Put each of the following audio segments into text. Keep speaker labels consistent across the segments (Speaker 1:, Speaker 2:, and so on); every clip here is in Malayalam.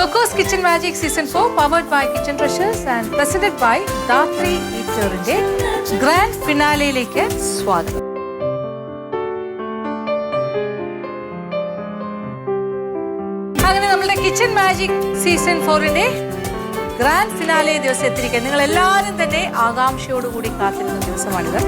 Speaker 1: Coco's Kitchen Magic Season 4 powered by Kitchen Treasures and presented by Dhatri Eatery Grand Finale-യിലേക്ക് സ്വാഗതം. അങ്ങനെ നമ്മുടെ കിച്ചൺ മാജിക് സീസൺ 4-ന്റെ ഗ്രാൻഡ് ഫിനാലെ ദിവസം എത്തിയിരിക്കുക. നിങ്ങൾ എല്ലാവരും തന്നെ ആകാംക്ഷയോടുകൂടി കാത്തിരുന്ന ദിവസമാണിത്.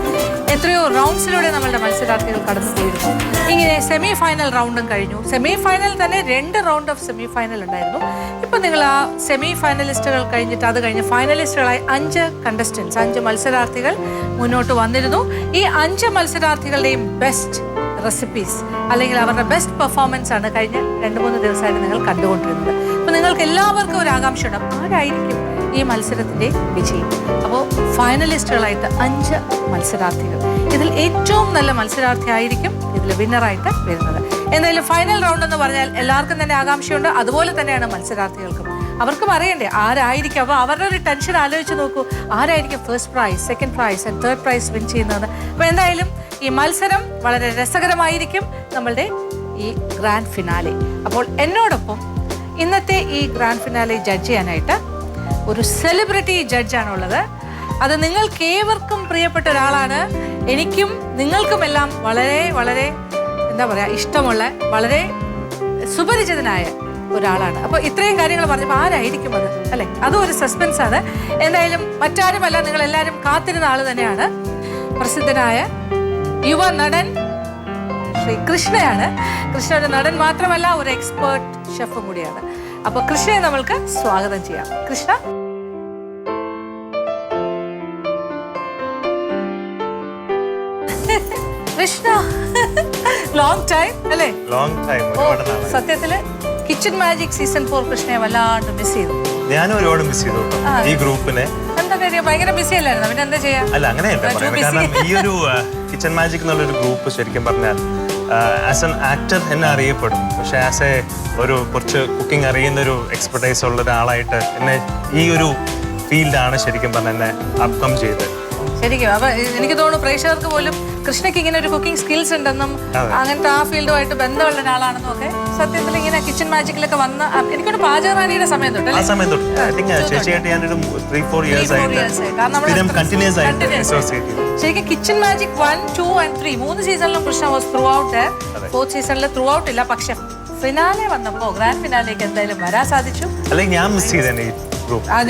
Speaker 1: എത്രയോ റൗണ്ട്സിലൂടെ നമ്മളുടെ മത്സരാർത്ഥികൾ കടന്നു പോയിരുന്നു. ഇങ്ങനെ സെമി ഫൈനൽ റൗണ്ടും കഴിഞ്ഞു. സെമി ഫൈനൽ തന്നെ 2 റൗണ്ട് ഓഫ് സെമി ഫൈനൽ ഉണ്ടായിരുന്നു. ഇപ്പം നിങ്ങൾ ആ സെമി ഫൈനലിസ്റ്റുകൾ കഴിഞ്ഞിട്ട് അത് കഴിഞ്ഞ് ഫൈനലിസ്റ്റുകളായി 5 കണ്ടസ്റ്റൻസ് 5 മത്സരാർത്ഥികൾ മുന്നോട്ട് വന്നിരുന്നു. ഈ 5 മത്സരാർത്ഥികളുടെയും ബെസ്റ്റ് റെസിപ്പീസ് അല്ലെങ്കിൽ അവരുടെ ബെസ്റ്റ് പെർഫോമൻസ് ആണ് കഴിഞ്ഞ 2-3 ദിവസമായിട്ട് നിങ്ങൾ കണ്ടുകൊണ്ടിരുന്നത്. അപ്പോൾ നിങ്ങൾക്ക് എല്ലാവർക്കും ഒരു ആകാംക്ഷ ഉണ്ടാകും, ആരായിരിക്കും ഈ മത്സരത്തിൻ്റെ വിജയി. അപ്പോൾ ഫൈനലിസ്റ്റുകളായിട്ട് 5 മത്സരാർത്ഥികൾ, ഇതിൽ ഏറ്റവും നല്ല മത്സരാർത്ഥി ആയിരിക്കും ഇതിൽ വിന്നറായിട്ട് വരുന്നത്. എന്തായാലും ഫൈനൽ റൗണ്ട് എന്ന് പറഞ്ഞാൽ എല്ലാവർക്കും തന്നെ ആകാംക്ഷയുണ്ട്, അതുപോലെ തന്നെയാണ് മത്സരാർത്ഥികൾക്കും. അവർക്കും അറിയണ്ടേ ആരായിരിക്കും. അപ്പോൾ അവരുടെ ഒരു ടെൻഷൻ ആലോചിച്ച് നോക്കൂ, ആരായിരിക്കും first prize, second prize and third prize win ചെയ്യുന്നത്. അപ്പോൾ എന്തായാലും ഈ മത്സരം വളരെ രസകരമായിരിക്കും നമ്മളുടെ ഈ ഗ്രാൻഡ് ഫിനാലെ. അപ്പോൾ എന്നോടൊപ്പം ഇന്നത്തെ ഈ ഗ്രാൻഡ് ഫിനാലെ ജഡ്ജ് ചെയ്യാനായിട്ട് ഒരു സെലിബ്രിറ്റി ജഡ്ജാണുള്ളത്. അത് നിങ്ങൾക്ക് ഏവർക്കും പ്രിയപ്പെട്ട ഒരാളാണ്. എനിക്കും നിങ്ങൾക്കുമെല്ലാം വളരെ വളരെ എന്താ പറയുക ഇഷ്ടമുള്ള വളരെ സുപരിചിതനായ ഒരാളാണ്. അപ്പോൾ ഇത്രയും കാര്യങ്ങൾ പറഞ്ഞപ്പോൾ ആരായിരിക്കും അത് അല്ലേ, അതും ഒരു സസ്പെൻസ് ആണ്. എന്തായാലും മറ്റാരുമല്ല, നിങ്ങളെല്ലാവരും കാത്തിരുന്ന ആൾ തന്നെയാണ്. പ്രസിദ്ധനായ യുവ നടൻ ശ്രീ കൃഷ്ണയാണ്. കൃഷ്ണ ഒരു നടൻ മാത്രമല്ല, ഒരു എക്സ്പേർട്ട് ഷെഫും കൂടിയാണ്. അപ്പോൾ കൃഷ്ണയെ നമ്മൾക്ക് സ്വാഗതം ചെയ്യാം. കൃഷ്ണ, കൃഷ്ണ ലോങ് ടൈം അല്ലേ? സത്യത്തില് കിച്ചൺ മാജിക് സീസൺ 4 കൃഷ്ണയെ വല്ലാണ്ട് മിസ് ചെയ്തു.
Speaker 2: ഞാനും ഒരുപാട് മിസ് ചെയ്തു ഈ ഗ്രൂപ്പിനെ.
Speaker 1: എന്താ കാര്യം, ഭയങ്കര ബിസി അല്ലായിരുന്നു? പിന്നെ എന്താ ചെയ്യാ?
Speaker 2: അല്ല, അങ്ങനെയല്ല പറയുന്നത്. കാരണം ഈ ഒരു കിച്ചൺ മാജിക് എന്നുള്ളൊരു ഗ്രൂപ്പ് ശരിക്കും പറഞ്ഞാൽ ആസ് എൻ ആക്ടർ എന്നെ അറിയപ്പെടും. പക്ഷെ ആസ് എ ഒരു കുറച്ച് കുക്കിംഗ് അറിയുന്ന ഒരു എക്സ്പെർട്ടൈസ് ഉള്ള ഒരാളായിട്ട് എന്നെ ഈ ഒരു ഫീൽഡാണ് ശരിക്കും പറഞ്ഞാൽ എന്നെ അപ്കം ചെയ്തത്.
Speaker 1: ശരിക്കും അപ്പൊ എനിക്ക് തോന്നുന്നു പ്രേക്ഷകർക്ക് പോലും കൃഷ്ണയ്ക്ക് ഇങ്ങനെ ഒരു കുക്കിംഗ് സ്കിൽസ് ഉണ്ടെന്നും അങ്ങനത്തെ ആ ഫീൽഡുമായിട്ട് ബന്ധമുള്ള ഒരാളാണെന്നും ഒക്കെ സത്യത്തിൽ ഇങ്ങനെ കിച്ചൺ മാജിക്കിലൊക്കെ വന്ന എനിക്കൊരു പാചകറാണിയുടെ സമയം തൊട്ട് ശരിക്കും കിച്ചൺ മാജിക് 1, 2 and 3 3 സീസണിലും Krishna was through out. 4th സീസണിൽ ത്രൂ ഔട്ട് ഇല്ല, പക്ഷെ ഫിനാലെ വന്നപ്പോ ഗ്രാൻഡ് ഫിനാലേക്ക് എന്തായാലും വരാൻ സാധിച്ചു.
Speaker 2: അല്ലെങ്കിൽ ഞാൻ മിസ് ചെയ്തേ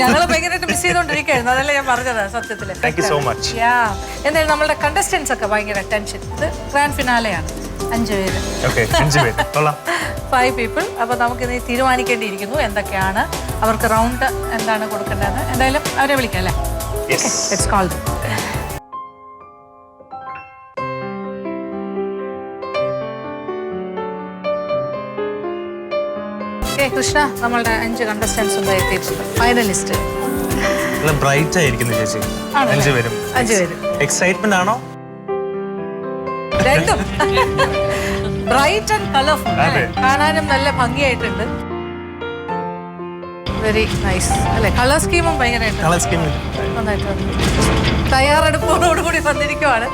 Speaker 1: ഞങ്ങൾ ഭയങ്കരമായിട്ട് മിസ് ചെയ്തോണ്ടിരിക്കുകയായിരുന്നു. അതല്ലേ ഞാൻ പറഞ്ഞത് സത്യത്തില്. എന്തായാലും നമ്മളുടെ കണ്ടസ്റ്റൻസ് ഒക്കെ ഭയങ്കര ടെൻഷൻ. ഇത് ഗ്രാൻഡ് ഫിനാലെയാണ്. 5 പേര് 5 പീപ്പിൾ. അപ്പൊ നമുക്ക് ഇനി തീരുമാനിക്കേണ്ടിയിരിക്കുന്നു എന്തൊക്കെയാണ് അവർക്ക് റൗണ്ട് എന്താണ് കൊടുക്കേണ്ടതെന്ന്. എന്തായാലും അവരെ വിളിക്കാം അല്ലേ? Let's call dum. കൃഷ്ണ, നമ്മളുടെ 5 കണ്ടസ്റ്റൻസ് എത്തിയിട്ടുണ്ട്. ഫൈനലിസ്റ്റ്
Speaker 2: ബ്രൈറ്റ് ആയിരിക്കുന്നു ചേച്ചി. 5 പേരും എക്സൈറ്റ്മെന്റ് ആണോ?
Speaker 1: രണ്ടും ബ്രൈറ്റ് ആൻഡ് കളർഫുൾ, കാണാനും നല്ല ഭംഗിയായിട്ടുണ്ട്. വെരി നൈസ് അല്ലെ? കളർ സ്കീമും ഭയങ്കരമായിട്ട് തയ്യാറെടുപ്പോടുകൂടി വന്നിരിക്കുവാണ്.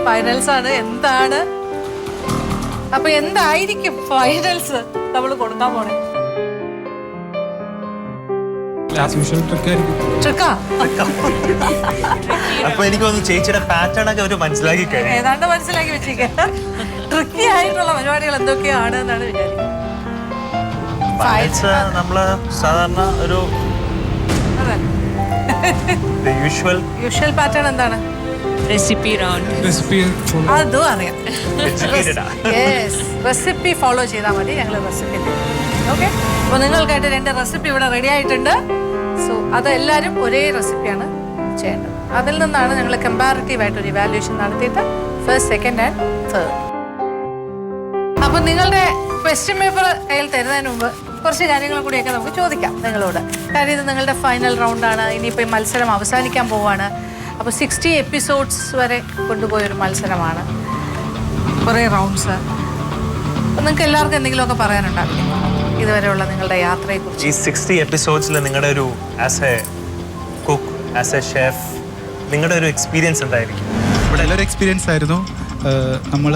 Speaker 1: ഫൈനൽസ് ആണ്. എന്താണ് അപ്പൊ എന്തായിരിക്കും ഫൈനൽസ് നമ്മൾ കൊടുക്കാൻ പോണേ?
Speaker 2: അപ്പൊ എനിക്ക് തോന്നുന്നു ചേച്ചിയുടെ പാറ്റേൺ ഒക്കെ അവര് മനസ്സിലാക്കി കഴിഞ്ഞു.
Speaker 1: ഏതാണ്ട് മനസ്സിലാക്കി വെച്ചിരിക്കുക. ട്രിക്കി ആയിട്ടുള്ള പരിപാടികൾ എന്തൊക്കെയാണ് എന്നാണ് വിചാരിക്കുന്നത്.
Speaker 2: നമ്മള് സാധാരണ ഒരു
Speaker 1: യൂഷ്വൽ പാറ്റേൺ എന്താണ്?
Speaker 3: റെസിപ്പി
Speaker 1: അതും അറിയാം. റെസിപ്പി ഫോളോ ചെയ്താൽ മതി. ഞങ്ങൾ റെസിപ്പി ഓക്കെ. അപ്പോൾ നിങ്ങൾക്കായിട്ട് 2 റെസിപ്പി ഇവിടെ റെഡി ആയിട്ടുണ്ട്. സോ അതെല്ലാവരും ഒരേ റെസിപ്പിയാണ് ചെയ്യേണ്ടത്. അതിൽ നിന്നാണ് ഞങ്ങൾ കമ്പാരിറ്റീവ് ആയിട്ട് ഒരു ഇവാലുവേഷൻ നടത്തിയിട്ട് ഫസ്റ്റ്, സെക്കൻഡ് ആൻഡ് തേർഡ്. അപ്പം നിങ്ങളുടെ ക്വസ്റ്റ്യൻ പേപ്പർ കയ്യിൽ തരുന്നതിന് മുമ്പ് കുറച്ച് കാര്യങ്ങളും കൂടിയൊക്കെ നമുക്ക് ചോദിക്കാം നിങ്ങളോട്. കാര്യം ഇത് നിങ്ങളുടെ ഫൈനൽ റൗണ്ടാണ്. ഇനിയിപ്പോൾ ഈ മത്സരം അവസാനിക്കാൻ പോവാണ്. അപ്പോൾ 60 എപ്പിസോഡ്സ് വരെ കൊണ്ടുപോയൊരു മത്സരമാണ്, കുറേ റൗണ്ട്സ്. അപ്പം നിങ്ങൾക്ക് എല്ലാവർക്കും എന്തെങ്കിലുമൊക്കെ പറയാനുണ്ടാവില്ലേ ഇതുവരെയുള്ള നിങ്ങളുടെ യാത്രയെക്കുറിച്ച്?
Speaker 2: ഈ 60 എപ്പിസോഡ്സിൽ നിങ്ങളുടെ ഒരു as A cook, as A chef, നിങ്ങളുടെ ഒരു എക്സ്പീരിയൻസ് എന്തായിരിക്കും?
Speaker 4: ഇവിടെ നല്ലൊരു എക്സ്പീരിയൻസ് ആയിരുന്നു. നമ്മൾ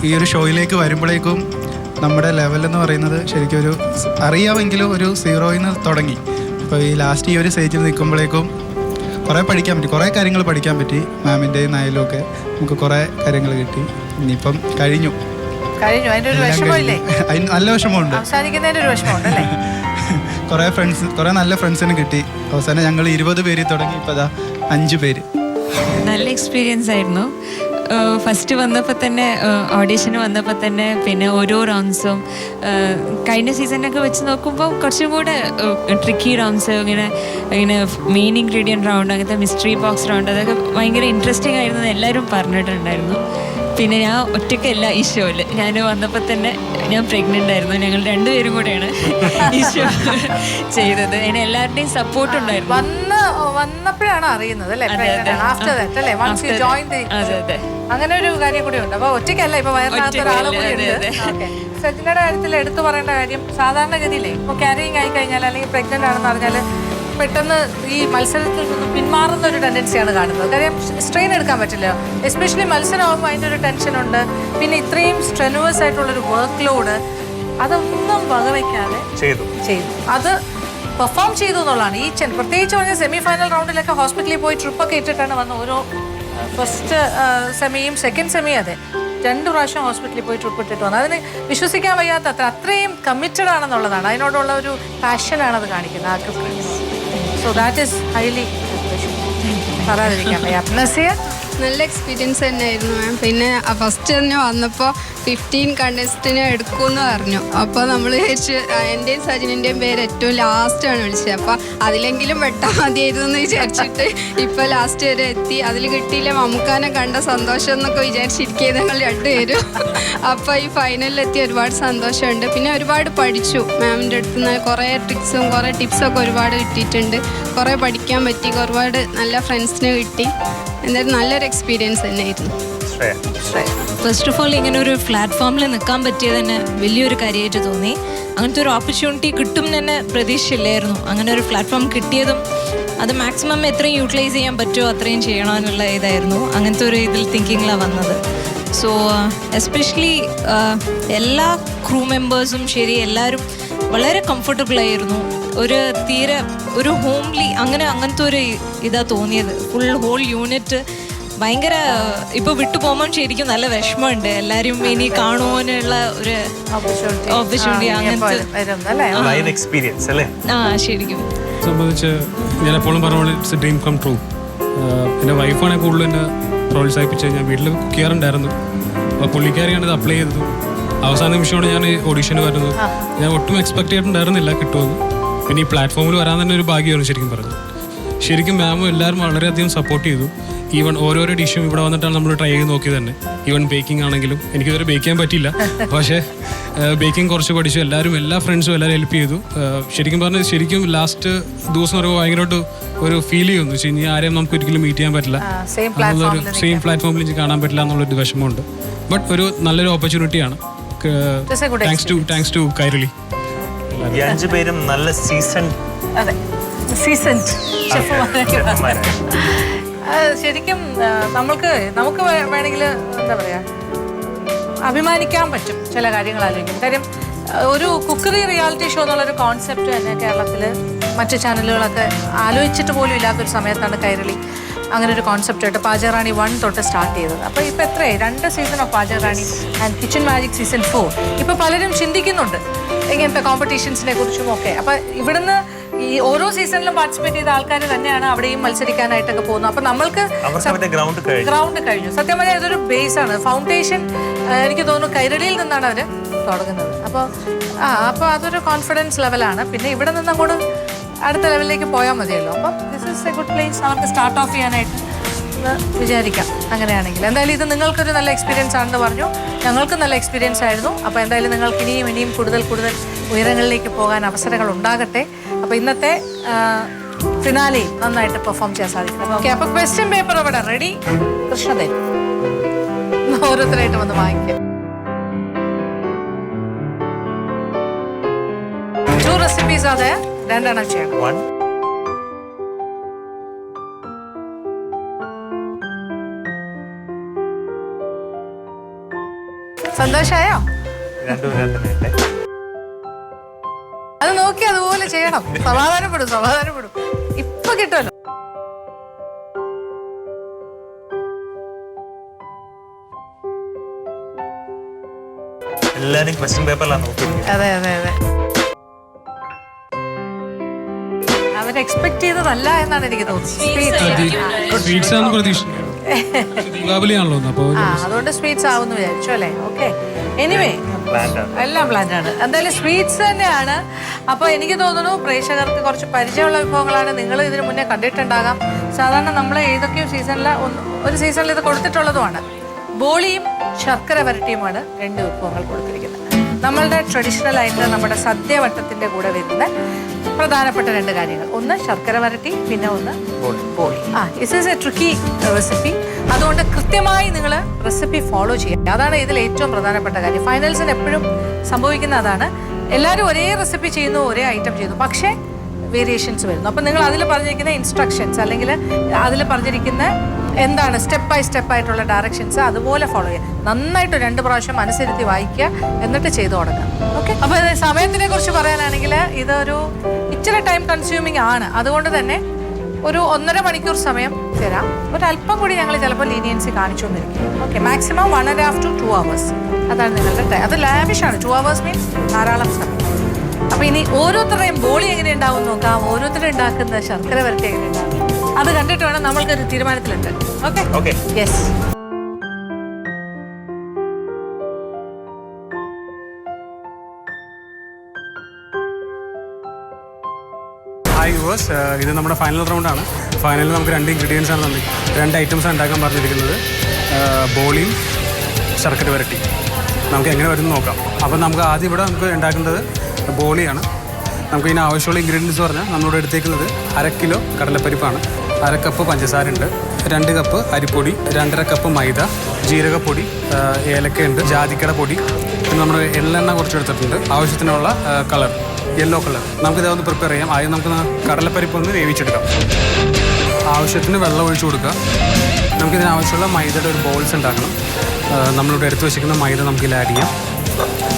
Speaker 4: ഈ ഒരു ഷോയിലേക്ക് വരുമ്പോഴേക്കും
Speaker 3: നമ്മുടെ ലെവൽ എന്ന് പറയുന്നത് ശരിക്കും ഒരു അറിയാമെങ്കിലും ഒരു സീറോയിൽ നിന്ന് തുടങ്ങി. അപ്പോൾ ഈ ലാസ്റ്റ് ഈ ഒരു സ്റ്റേജിൽ നിൽക്കുമ്പോഴേക്കും കുറേ പഠിക്കാൻ പറ്റി, കുറേ കാര്യങ്ങൾ പഠിക്കാൻ പറ്റി. മാമിൻ്റെ നായാലും ഒക്കെ നമുക്ക് കുറേ കാര്യങ്ങൾ കിട്ടി. ഇനിയിപ്പം കഴിഞ്ഞു.
Speaker 1: അതിന്റെ ഒരു വിഷമമില്ലേ?
Speaker 3: അതിന് നല്ല വിഷമമുണ്ട്.
Speaker 1: അവസാനിക്കുന്നതിന്റെ ഒരു വിഷമമുണ്ടല്ലേ?
Speaker 3: കുറേ നല്ല ഫ്രണ്ട്സിന് കിട്ടി. അവസാനം ഞങ്ങൾ 20 പേര് തുടങ്ങി, ഇപ്പോൾ അതാ 5 പേര്.
Speaker 4: നല്ല എക്സ്പീരിയൻസ് ആയിരുന്നു. ഫസ്റ്റ് വന്നപ്പോൾ തന്നെ ഓഡീഷന് വന്നപ്പോൾ തന്നെ പിന്നെ ഓരോ റൗണ്ട്സും കഴിഞ്ഞ സീസണൊക്കെ വെച്ച് നോക്കുമ്പോൾ കുറച്ചും കൂടെ ട്രിക്കി റൗണ്ട്സ്, ഇങ്ങനെ മെയിൻ ഇൻഗ്രീഡിയൻറ്റ് റൗണ്ട്, അങ്ങനത്തെ മിസ്റ്ററി ബോക്സ് റൗണ്ട്, അതൊക്കെ ഭയങ്കര ഇൻട്രസ്റ്റിംഗ് ആയിരുന്നു എന്ന് എല്ലാവരും പറഞ്ഞിട്ടുണ്ടായിരുന്നു. പിന്നെ ഞാൻ ഒറ്റയ്ക്കല്ല ഈ ഷോയിൽ, ഞാൻ വന്നപ്പോൾ തന്നെ ഞാൻ പ്രഗ്നൻ്റ് ആയിരുന്നു. ഞങ്ങൾ 2 പേരും കൂടെയാണ് ഈ ഷോ ചെയ്തത്. അതിന് എല്ലാവരുടെയും സപ്പോർട്ട് ഉണ്ടായിരുന്നു.
Speaker 1: വന്നപ്പോഴാണ് അറിയുന്നത് അല്ലേ? അങ്ങനെ ഒരു കാര്യം കൂടി ഉണ്ട്. അപ്പൊ ഒറ്റയ്ക്കല്ല, ഇപ്പൊ വയറിനകത്ത് ഒരാളും കൂടി ഉണ്ട്. സജിനയുടെ കാര്യത്തിൽ എടുത്തു പറയേണ്ട കാര്യം, സാധാരണഗതിയിലേ ഇപ്പൊ ക്യാരിങ് ആയി കഴിഞ്ഞാൽ അല്ലെങ്കിൽ പ്രഗ്നന്റ് ആണെന്ന് പറഞ്ഞാൽ പെട്ടെന്ന് ഈ മത്സരത്തിൽ നിന്ന് പിന്മാറുന്ന ഒരു ടെൻഡൻസിയാണ് കാണുന്നത്. കാര്യം സ്ട്രെയിൻ എടുക്കാൻ പറ്റില്ല. എസ്പെഷ്യലി മത്സരമാകുമ്പോൾ അതിൻ്റെ ഒരു ടെൻഷനുണ്ട്. പിന്നെ ഇത്രയും സ്ട്രെനുവസ് ആയിട്ടുള്ളൊരു വർക്ക് ലോഡ്, അതൊന്നും വകവയ്ക്കാതെ ചെയ്തു. അത് പെർഫോം ചെയ്തു എന്നുള്ളതാണ്. പ്രത്യേകിച്ച് പറഞ്ഞാൽ സെമി ഫൈനൽ റൗണ്ടിലൊക്കെ ഹോസ്പിറ്റലിൽ പോയി ട്രിപ്പൊക്കെ ഇട്ടിട്ടാണ് വന്ന ഓരോ ഫസ്റ്റ് സെമിയും സെക്കൻഡ് സെമിയും അതെ 2 പ്രാവശ്യം ഹോസ്പിറ്റലിൽ പോയി ട്രിപ്പ് ഇട്ടിട്ട് വന്നത്. അതിന് വിശ്വസിക്കാൻ വയ്യാത്ത അത്രയും കമ്മിറ്റഡ് ആണെന്നുള്ളതാണ്. അതിനോടുള്ള ഒരു പാഷനാണ് അത് കാണിക്കുന്നത് ആ cricket. So that is highly പറയാതിരിക്കാൻ വയ്യ. നസിയ?
Speaker 5: നല്ല എക്സ്പീരിയൻസ് തന്നെയായിരുന്നു മാം. പിന്നെ ഫസ്റ്റ് തന്നെ വന്നപ്പോൾ 15 കണ്ടസ്റ്റന്റിനെ എടുക്കുമെന്ന് പറഞ്ഞു. അപ്പോൾ നമ്മൾ വിചാരിച്ചു എൻ്റെയും സജിനിൻ്റെയും പേര് ഏറ്റവും ലാസ്റ്റാണ് വിളിച്ചത്. അപ്പോൾ അതിലെങ്കിലും വെട്ടാൻ മതിയായിരുന്നു എന്ന് വിചാരിച്ചിട്ട് ഇപ്പോൾ ലാസ്റ്റ് വരെ എത്തി. അതിൽ കിട്ടിയില്ല മമ്മൂക്കാനെ കണ്ട സന്തോഷം എന്നൊക്കെ വിചാരിച്ചിരിക്കുക ഞങ്ങൾ 2 പേരും. അപ്പോൾ ഈ ഫൈനലിലെത്തി ഒരുപാട് സന്തോഷമുണ്ട്. പിന്നെ ഒരുപാട് പഠിച്ചു മാമിൻ്റെ അടുത്ത് നിന്ന്. കുറേ ട്രിക്സും കുറേ ടിപ്സൊക്കെ ഒരുപാട് കിട്ടിയിട്ടുണ്ട്. കുറേ പഠിക്കാൻ പറ്റി, ഒരുപാട് നല്ല ഫ്രണ്ട്സിനെ കിട്ടി. എന്തായാലും നല്ലൊരു എക്സ്പീരിയൻസ് തന്നെയായിരുന്നു.
Speaker 4: ഫസ്റ്റ് ഓഫ് ഓൾ ഇങ്ങനെ ഒരു പ്ലാറ്റ്ഫോമിൽ നിൽക്കാൻ പറ്റിയത് തന്നെ വലിയൊരു കാര്യമായിട്ട് തോന്നി. അങ്ങനത്തെ ഒരു ഓപ്പർച്യൂണിറ്റി കിട്ടും തന്നെ പ്രതീക്ഷയില്ലായിരുന്നു. അങ്ങനെ ഒരു പ്ലാറ്റ്ഫോം കിട്ടിയതും അത് മാക്സിമം എത്രയും യൂട്ടിലൈസ് ചെയ്യാൻ പറ്റുമോ അത്രയും ചെയ്യണമെന്നുള്ള ഇതായിരുന്നു. അങ്ങനത്തെ ഒരു ഇതിൽ തിങ്കിങ്ങിലാണ് വന്നത്. സോ എസ്പെഷ്യലി എല്ലാ ക്രൂ മെമ്പേഴ്സും ശരി, എല്ലാവരും വളരെ കംഫർട്ടബിൾ ആയിരുന്നു. തീരെ ഒരു ഹോംലി അങ്ങനത്തെ ഒരു ഇതാ തോന്നിയത്. ഹോൾ യൂണിറ്റ് ഭയങ്കര ഇപ്പോൾ വിട്ടു പോകുമ്പം ശരിക്കും നല്ല വിഷമമുണ്ട്. എല്ലാവരും ഇനി കാണുവാനുള്ള ഒരു ഓപ്പർച്യൂണിറ്റി അങ്ങനത്തെ
Speaker 2: എക്സ്പീരിയൻസ് അല്ലേ?
Speaker 4: ശരിക്കും
Speaker 6: സംബന്ധിച്ച് ഞാൻ എപ്പോഴും പറഞ്ഞ it's a dream come true. എൻ്റെ വൈഫാണ് കൂടുതൽ എന്നെ പ്രോത്സാഹിപ്പിച്ചത്. ഞാൻ വീട്ടിൽ കുക്ക് ചെയ്യാറുണ്ടായിരുന്നു. അപ്പോൾ പുള്ളിക്കാരിയാണ് ഇത് അപ്ലൈ ചെയ്തത്. അവസാന നിമിഷമാണ് ഞാൻ ഓഡീഷന് വരുന്നത്. ഞാൻ ഒട്ടും എക്സ്പെക്ട് ചെയ്തിട്ടുണ്ടായിരുന്നില്ല കിട്ടുമെന്ന്. പിന്നെ ഈ പ്ലാറ്റ്ഫോമിൽ വരാൻ തന്നെ ഒരു ഭാഗ്യമായിരുന്നു ശരിക്കും പറഞ്ഞു. ശരിക്കും മാമും എല്ലാവരും വളരെയധികം സപ്പോർട്ട് ചെയ്തു. ഈവൻ ഓരോരോ ഡിഷും ഇവിടെ വന്നിട്ടാണ് നമ്മൾ ട്രൈ ചെയ്ത് നോക്കിയത് തന്നെ. ഈവൻ ബേക്കിംഗ് ആണെങ്കിലും എനിക്കിതുവരെ ബേക്ക് ചെയ്യാൻ പറ്റില്ല, പക്ഷേ ബേക്കിംഗ് കുറച്ച് പഠിച്ചു. എല്ലാ ഫ്രണ്ട്സും എല്ലാവരും ഹെൽപ്പ് ചെയ്തു. ശരിക്കും പറഞ്ഞാൽ ശരിക്കും ലാസ്റ്റ് ദിവസം പറയുമ്പോൾ ഭയങ്കരമായിട്ട് ഒരു ഫീൽ ചെയ്യുന്നു. വെച്ച് കഴിഞ്ഞാൽ ആരെയും നമുക്ക് ഒരിക്കലും മീറ്റ് ചെയ്യാൻ പറ്റില്ല, സെയിം പ്ലാറ്റ്ഫോമിൽ എനിക്ക് കാണാൻ പറ്റില്ല എന്നുള്ളൊരു വിഷമമുണ്ട്. ബട്ട് ഒരു നല്ലൊരു ഓപ്പർച്യൂണിറ്റിയാണ്. Thanks to Kairali.
Speaker 2: 5 പേരും നല്ല സീസൺഡ്
Speaker 1: ശരിക്കും നമുക്ക് വേണമെങ്കിൽ എന്താ പറയാ അഭിമാനിക്കാൻ പറ്റും ചില കാര്യങ്ങൾ ആലോചിക്കും. കാര്യം ഒരു കുക്കറി റിയാലിറ്റി ഷോ എന്നുള്ളൊരു കോൺസെപ്റ്റ് തന്നെ കേരളത്തിൽ മറ്റ് ചാനലുകളൊക്കെ ആലോചിച്ചിട്ട് പോലും ഇല്ലാത്തൊരു സമയത്താണ് കൈരളി അങ്ങനെ ഒരു കോൺസെപ്റ്റായിട്ട് പാചകറാണി 1 തൊട്ട് സ്റ്റാർട്ട് ചെയ്തത്. അപ്പോൾ ഇപ്പോൾ എത്രയായി 2 season of Pachakarani and kitchen magic season 4. ഇപ്പോൾ പലരും ചിന്തിക്കുന്നുണ്ട് ഇങ്ങനത്തെ കോമ്പറ്റീഷൻസിനെ കുറിച്ചും ഒക്കെ. അപ്പോൾ ഇവിടുന്ന് ഈ ഓരോ സീസണിലും പാർട്ടിസിപ്പേറ്റ് ചെയ്ത ആൾക്കാർ തന്നെയാണ് അവിടെയും മത്സരിക്കാനായിട്ടൊക്കെ പോകുന്നത്. അപ്പോൾ നമ്മൾക്ക് ഗ്രൗണ്ട് കഴിഞ്ഞു. സത്യം പറഞ്ഞാൽ ഇതൊരു ബേസാണ്, ഫൗണ്ടേഷൻ. എനിക്ക് തോന്നുന്നു കൈരളിയിൽ നിന്നാണ് അവർ തുടങ്ങുന്നത്. അപ്പോൾ അതൊരു കോൺഫിഡൻസ് ലെവലാണ്. പിന്നെ ഇവിടെ നിന്ന് അങ്ങോട്ട് അടുത്ത ലെവലിലേക്ക് പോയാൽ മതിയല്ലോ. അപ്പം this is A good place അവർക്ക് സ്റ്റാർട്ട് ഓഫ് ചെയ്യാനായിട്ട് വിചാരിക്കാം. അങ്ങനെയാണെങ്കിൽ എന്തായാലും ഇത് നിങ്ങൾക്കൊരു നല്ല എക്സ്പീരിയൻസ് ആണെന്ന് പറഞ്ഞു, ഞങ്ങൾക്കും നല്ല എക്സ്പീരിയൻസ് ആയിരുന്നു. അപ്പോൾ എന്തായാലും നിങ്ങൾക്ക് ഇനിയും കൂടുതൽ ഉയരങ്ങളിലേക്ക് പോകാൻ അവസരങ്ങൾ ഉണ്ടാകട്ടെ. അപ്പോൾ ഇന്നത്തെ ഫിനാലെയും നന്നായിട്ട് പെർഫോം ചെയ്യാൻ സാധിക്കും. ഓക്കെ, അപ്പോൾ ക്വസ്റ്റ്യൻ പേപ്പർ അവിടെ റെഡി. കൃഷ്ണദേവ് ഓരോരുത്തരായിട്ട് വന്ന് വാങ്ങിക്കാം. 2 റെസിപ്പീസ് അതെ 2 എണ്ണം ചെയ്യണം. സന്തോഷായോ?
Speaker 2: രണ്ടും തന്നെയുണ്ട്.
Speaker 1: അത് നോക്കി അതുപോലെ ചെയ്യണം. സമാധാനപ്പെടും. ഇപ്പൊ കിട്ടുമല്ലോ.
Speaker 2: എല്ലാരും ക്വസ്റ്റ്യൻ പേപ്പറിലാണ് നോക്കിയിരിക്കുന്നത്.
Speaker 1: അതെ. അവർ എക്സ്പെക്ട് ചെയ്തതല്ല എന്നാണ് എനിക്ക് തോന്നുന്നത്.
Speaker 6: സ്വീറ്റ്സ് ആണെന്ന് പ്രതീക്ഷ. ദീപാവലിയാണല്ലോ അപ്പോൾ
Speaker 1: അതുകൊണ്ട് സ്വീറ്റ്സ് ആവുമെന്ന് വിചാരിച്ചു അല്ലേ? ഓക്കെ. എനിവേ
Speaker 2: Planned ആണ്.
Speaker 1: എല്ലാം പ്ലാന്റ് ആണ്. എന്തായാലും സ്വീറ്റ്സ് തന്നെയാണ്. അപ്പോൾ എനിക്ക് തോന്നുന്നു പ്രേക്ഷകർക്ക് കുറച്ച് പരിചയമുള്ള വിഭവങ്ങളാണ്. നിങ്ങൾ ഇതിനു മുന്നേ കണ്ടിട്ടുണ്ടാകാം. സാധാരണ നമ്മൾ ഏതൊക്കെയോ സീസണിൽ ഒരു സീസണിൽ ഇത് കൊടുത്തിട്ടുള്ളതുമാണ്. ബോളിയും ശർക്കര വരട്ടിയുമാണ് 2 വിഭവങ്ങൾ കൊടുത്തിരിക്കുന്നത്. നമ്മളുടെ ട്രഡീഷണൽ ആയിട്ട് നമ്മുടെ സദ്യവട്ടത്തിൻ്റെ കൂടെ വരുന്ന പ്രധാനപ്പെട്ട 2 കാര്യങ്ങൾ. ഒന്ന് ശർക്കര വരട്ടി, പിന്നെ ഒന്ന് ബോളി. This is A tricky recipe. അതുകൊണ്ട് കൃത്യമായി നിങ്ങൾ റെസിപ്പി ഫോളോ ചെയ്യുക. അതാണ് ഇതിൽ ഏറ്റവും പ്രധാനപ്പെട്ട കാര്യം. ഫൈനൽസിന് എപ്പോഴും സംഭവിക്കുന്ന അതാണ്. എല്ലാവരും ഒരേ റെസിപ്പി ചെയ്യുന്നു, ഒരേ ഐറ്റം ചെയ്യുന്നു, പക്ഷേ വേരിയേഷൻസ് വരുന്നു. അപ്പം നിങ്ങൾ അതിൽ പറഞ്ഞിരിക്കുന്ന ഇൻസ്ട്രക്ഷൻസ് അല്ലെങ്കിൽ അതിൽ പറഞ്ഞിരിക്കുന്ന എന്താണ് സ്റ്റെപ്പ് ബൈ സ്റ്റെപ്പ് ആയിട്ടുള്ള ഡയറക്ഷൻസ് അതുപോലെ ഫോളോ ചെയ്യുക. നന്നായിട്ട് 2 പ്രാവശ്യം അനുസരിച്ച് വായിക്കുക, എന്നിട്ട് ചെയ്തു തുടങ്ങുക. ഓക്കെ. അപ്പോൾ സമയത്തിനെ കുറിച്ച് പറയാനാണെങ്കിൽ ഇതൊരു ഇച്ചിരി ടൈം കൺസ്യൂമിങ് ആണ്. അതുകൊണ്ട് തന്നെ ഒരു 1.5 മണിക്കൂർ സമയം തരാം. ഒരല്പം കൂടി ഞങ്ങൾ ചിലപ്പോൾ ലീനിയൻസി കാണിച്ചു വന്നിരിക്കും. ഓക്കെ. Maximum 1.5 to 2 hours. അതാണ് നിങ്ങളുടെ ടൈം. അത് ലാവിഷാണ്. 2 hours മീൻസ് ധാരാളം സമയം. അപ്പോൾ ഇനി ഓരോരുത്തരുടെയും ബോളി എങ്ങനെ ഉണ്ടാവും നോക്കാം. ഓരോരുത്തരും ഉണ്ടാക്കുന്ന ശർക്കര വരട്ടി എങ്ങനെ ഉണ്ടാവും അത് കണ്ടിട്ട് വേണം നമ്മൾക്കൊരു തീരുമാനത്തിലെത്താൻ. ഓക്കെ. യെസ്.
Speaker 6: ഹായ് യുവേഴ്സ്, ഇത് നമ്മുടെ ഫൈനൽ റൗണ്ടാണ്. ഫൈനലിൽ നമുക്ക് 2 ഇൻഗ്രീഡിയൻസ് ആണ് തന്നെ 2 ഐറ്റംസ് ഉണ്ടാക്കാൻ പറഞ്ഞിരിക്കുന്നത്. ബോളിയും ശർക്കര വരട്ടി. നമുക്ക് എങ്ങനെ വരുന്നു നോക്കാം. അപ്പം നമുക്ക് ആദ്യം ഇവിടെ നമുക്ക് ഉണ്ടാക്കേണ്ടത് ബോളിയാണ്. നമുക്ക് ഇതിന് ആവശ്യമുള്ള ഇൻഗ്രീഡിയൻസ് പറഞ്ഞാൽ നമ്മളിവിടെ എടുത്തേക്കുന്നത് 1/2 കിലോ കടലപ്പരിപ്പാണ്, 1/2 കപ്പ് പഞ്ചസാരയുണ്ട്, 2 കപ്പ് അരിപ്പൊടി, 2.5 കപ്പ് മൈദ, ജീരകപ്പൊടി, ഏലക്കയുണ്ട്, ജാതിക്കട പൊടി, പിന്നെ നമ്മൾ എള്ളെണ്ണ കുറച്ച് എടുത്തിട്ടുണ്ട്, ആവശ്യത്തിനുള്ള കളർ യെല്ലോ കളർ. നമുക്കിതൊന്ന് പ്രിപ്പയർ ചെയ്യാം. ആദ്യം നമുക്ക് കടലപ്പരിപ്പ് ഒന്ന് വേവിച്ചെടുക്കാം. ആവശ്യത്തിന് വെള്ളം ഒഴിച്ചു കൊടുക്കുക. നമുക്കിതിനാവശ്യമുള്ള മൈദയുടെ ഒരു ബോൾസ് ഉണ്ടാക്കണം. നമ്മളിവിടെ എടുത്ത് വെച്ചിരിക്കുന്ന മൈദ നമുക്കിതിൽ ആഡ് ചെയ്യാം.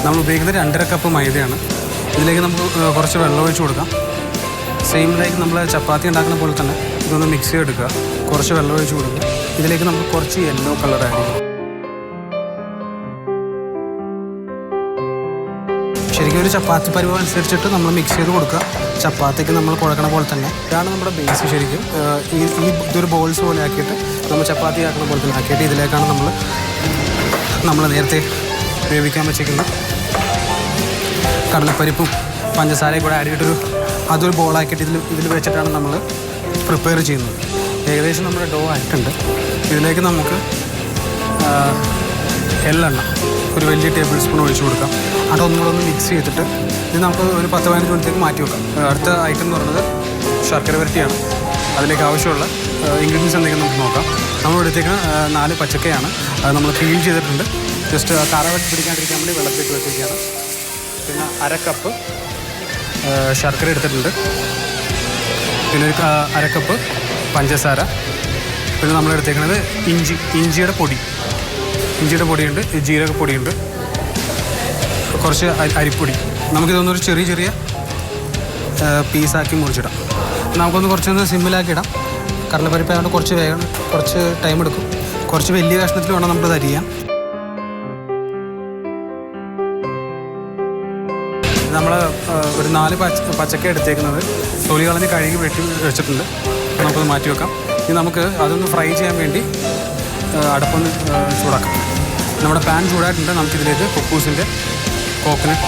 Speaker 6: നമ്മൾ ഉപയോഗിക്കുന്നത് 2.5 കപ്പ് മൈദയാണ്. ഇതിലേക്ക് നമുക്ക് കുറച്ച് വെള്ളം ഒഴിച്ച് കൊടുക്കാം. സെയിം ലൈക്ക് നമ്മൾ ചപ്പാത്തി ഉണ്ടാക്കുന്ന പോലെ തന്നെ ഇതൊന്ന് മിക്സ് ചെയ്തെടുക്കുക. കുറച്ച് വെള്ളം ഒഴിച്ച് കൊടുക്കുക. ഇതിലേക്ക് നമുക്ക് കുറച്ച് യെല്ലോ കളർ ആഡ് ചെയ്യും. ശരിക്കും ഒരു ചപ്പാത്തി പരുവം അനുസരിച്ചിട്ട് നമ്മൾ മിക്സ് ചെയ്ത് കൊടുക്കുക. ചപ്പാത്തിക്ക് നമ്മൾ കുഴക്കണ പോലെ തന്നെ. ഇതാണ് നമ്മുടെ ബേസ്. ശരിക്കും ഇതൊരു ബോൾസ് പോലെ ആക്കിയിട്ട് നമ്മൾ ചപ്പാത്തി ആക്കുന്ന പോലെ തന്നെ ആക്കിയിട്ട് ഇതിലേക്കാണ് നമ്മൾ നേരത്തെ വേവിക്കാൻ വെച്ചിരിക്കുന്ന കടലപ്പരിപ്പും പഞ്ചസാരയും കൂടെ ആഡ് ചെയ്തിട്ടൊരു അതൊരു ബോളാക്കിയിട്ട് ഇതിൽ വെച്ചിട്ടാണ് നമ്മൾ പ്രിപ്പയർ ചെയ്യുന്നത്. ഏകദേശം നമ്മുടെ ഡോ ആയിട്ടുണ്ട്. ഇതിലേക്ക് നമുക്ക് എള്ളെണ്ണ ഒരു വലിയ ടേബിൾ സ്പൂൺ ഒഴിച്ച് കൊടുക്കാം. അതൊന്നുകൂടെ ഒന്ന് മിക്സ് ചെയ്തിട്ട് ഇത് നമുക്ക് ഒരു 10-15 മിനിറ്റേക്ക് മാറ്റി വെക്കാം. അടുത്ത ഐറ്റം എന്ന് പറയുന്നത് ശർക്കര വരട്ടിയാണ്. അതിലേക്ക് ആവശ്യമുള്ള ഇൻഗ്രീഡിയൻസ് എന്തെങ്കിലും നമുക്ക് നോക്കാം. നമ്മൾ എടുത്തേക്കുന്ന 4 പച്ചക്കയാണ്. അത് നമ്മൾ ക്ലീൻ ചെയ്തിട്ടുണ്ട്. ജസ്റ്റ് കറവട്ട് പിടിക്കാണ്ടിരിക്കാൻ വേണ്ടി വെള്ളത്തിലേക്ക് വെച്ചിരിക്കുകയാണ്. പിന്നെ 1/2 കപ്പ് ശർക്കര എടുത്തിട്ടുണ്ട്. പിന്നെ ഒരു 1/2 കപ്പ് പഞ്ചസാര. പിന്നെ നമ്മൾ എടുത്തേക്കുന്നത് ഇഞ്ചിയുടെ പൊടിയുണ്ട്, ജീരകപ്പൊടിയുണ്ട്, കുറച്ച് അരിപ്പൊടി. നമുക്കിതൊന്നൊരു ചെറിയ പീസാക്കി മുറിച്ചിടാം. നമുക്കൊന്ന് കുറച്ചൊന്ന് സിമ്മിലാക്കിയിടാം. കടലപ്പരിപ്പായതുകൊണ്ട് കുറച്ച് വേഗം കുറച്ച് ടൈം എടുക്കും. കുറച്ച് വലിയ കഷ്ണത്തിൽ വേണം നമുക്കത് അരിയാൻ. നമ്മൾ ഒരു 4 പച്ചക്ക എടുത്തേക്കുന്നത് തൊലി കളഞ്ഞ് കഴുകി വെട്ടി വെച്ചിട്ടുണ്ട്. നമുക്കത് മാറ്റി വെക്കാം. ഇനി നമുക്ക് അതൊന്ന് ഫ്രൈ ചെയ്യാൻ വേണ്ടി അടുപ്പൊന്ന് ചൂടാക്കാം. നമ്മുടെ പാൻ ചൂടായിട്ടുണ്ട്. നമുക്കിതിലേക്ക് കുക്കൂസിൻ്റെ കോക്കനട്ട്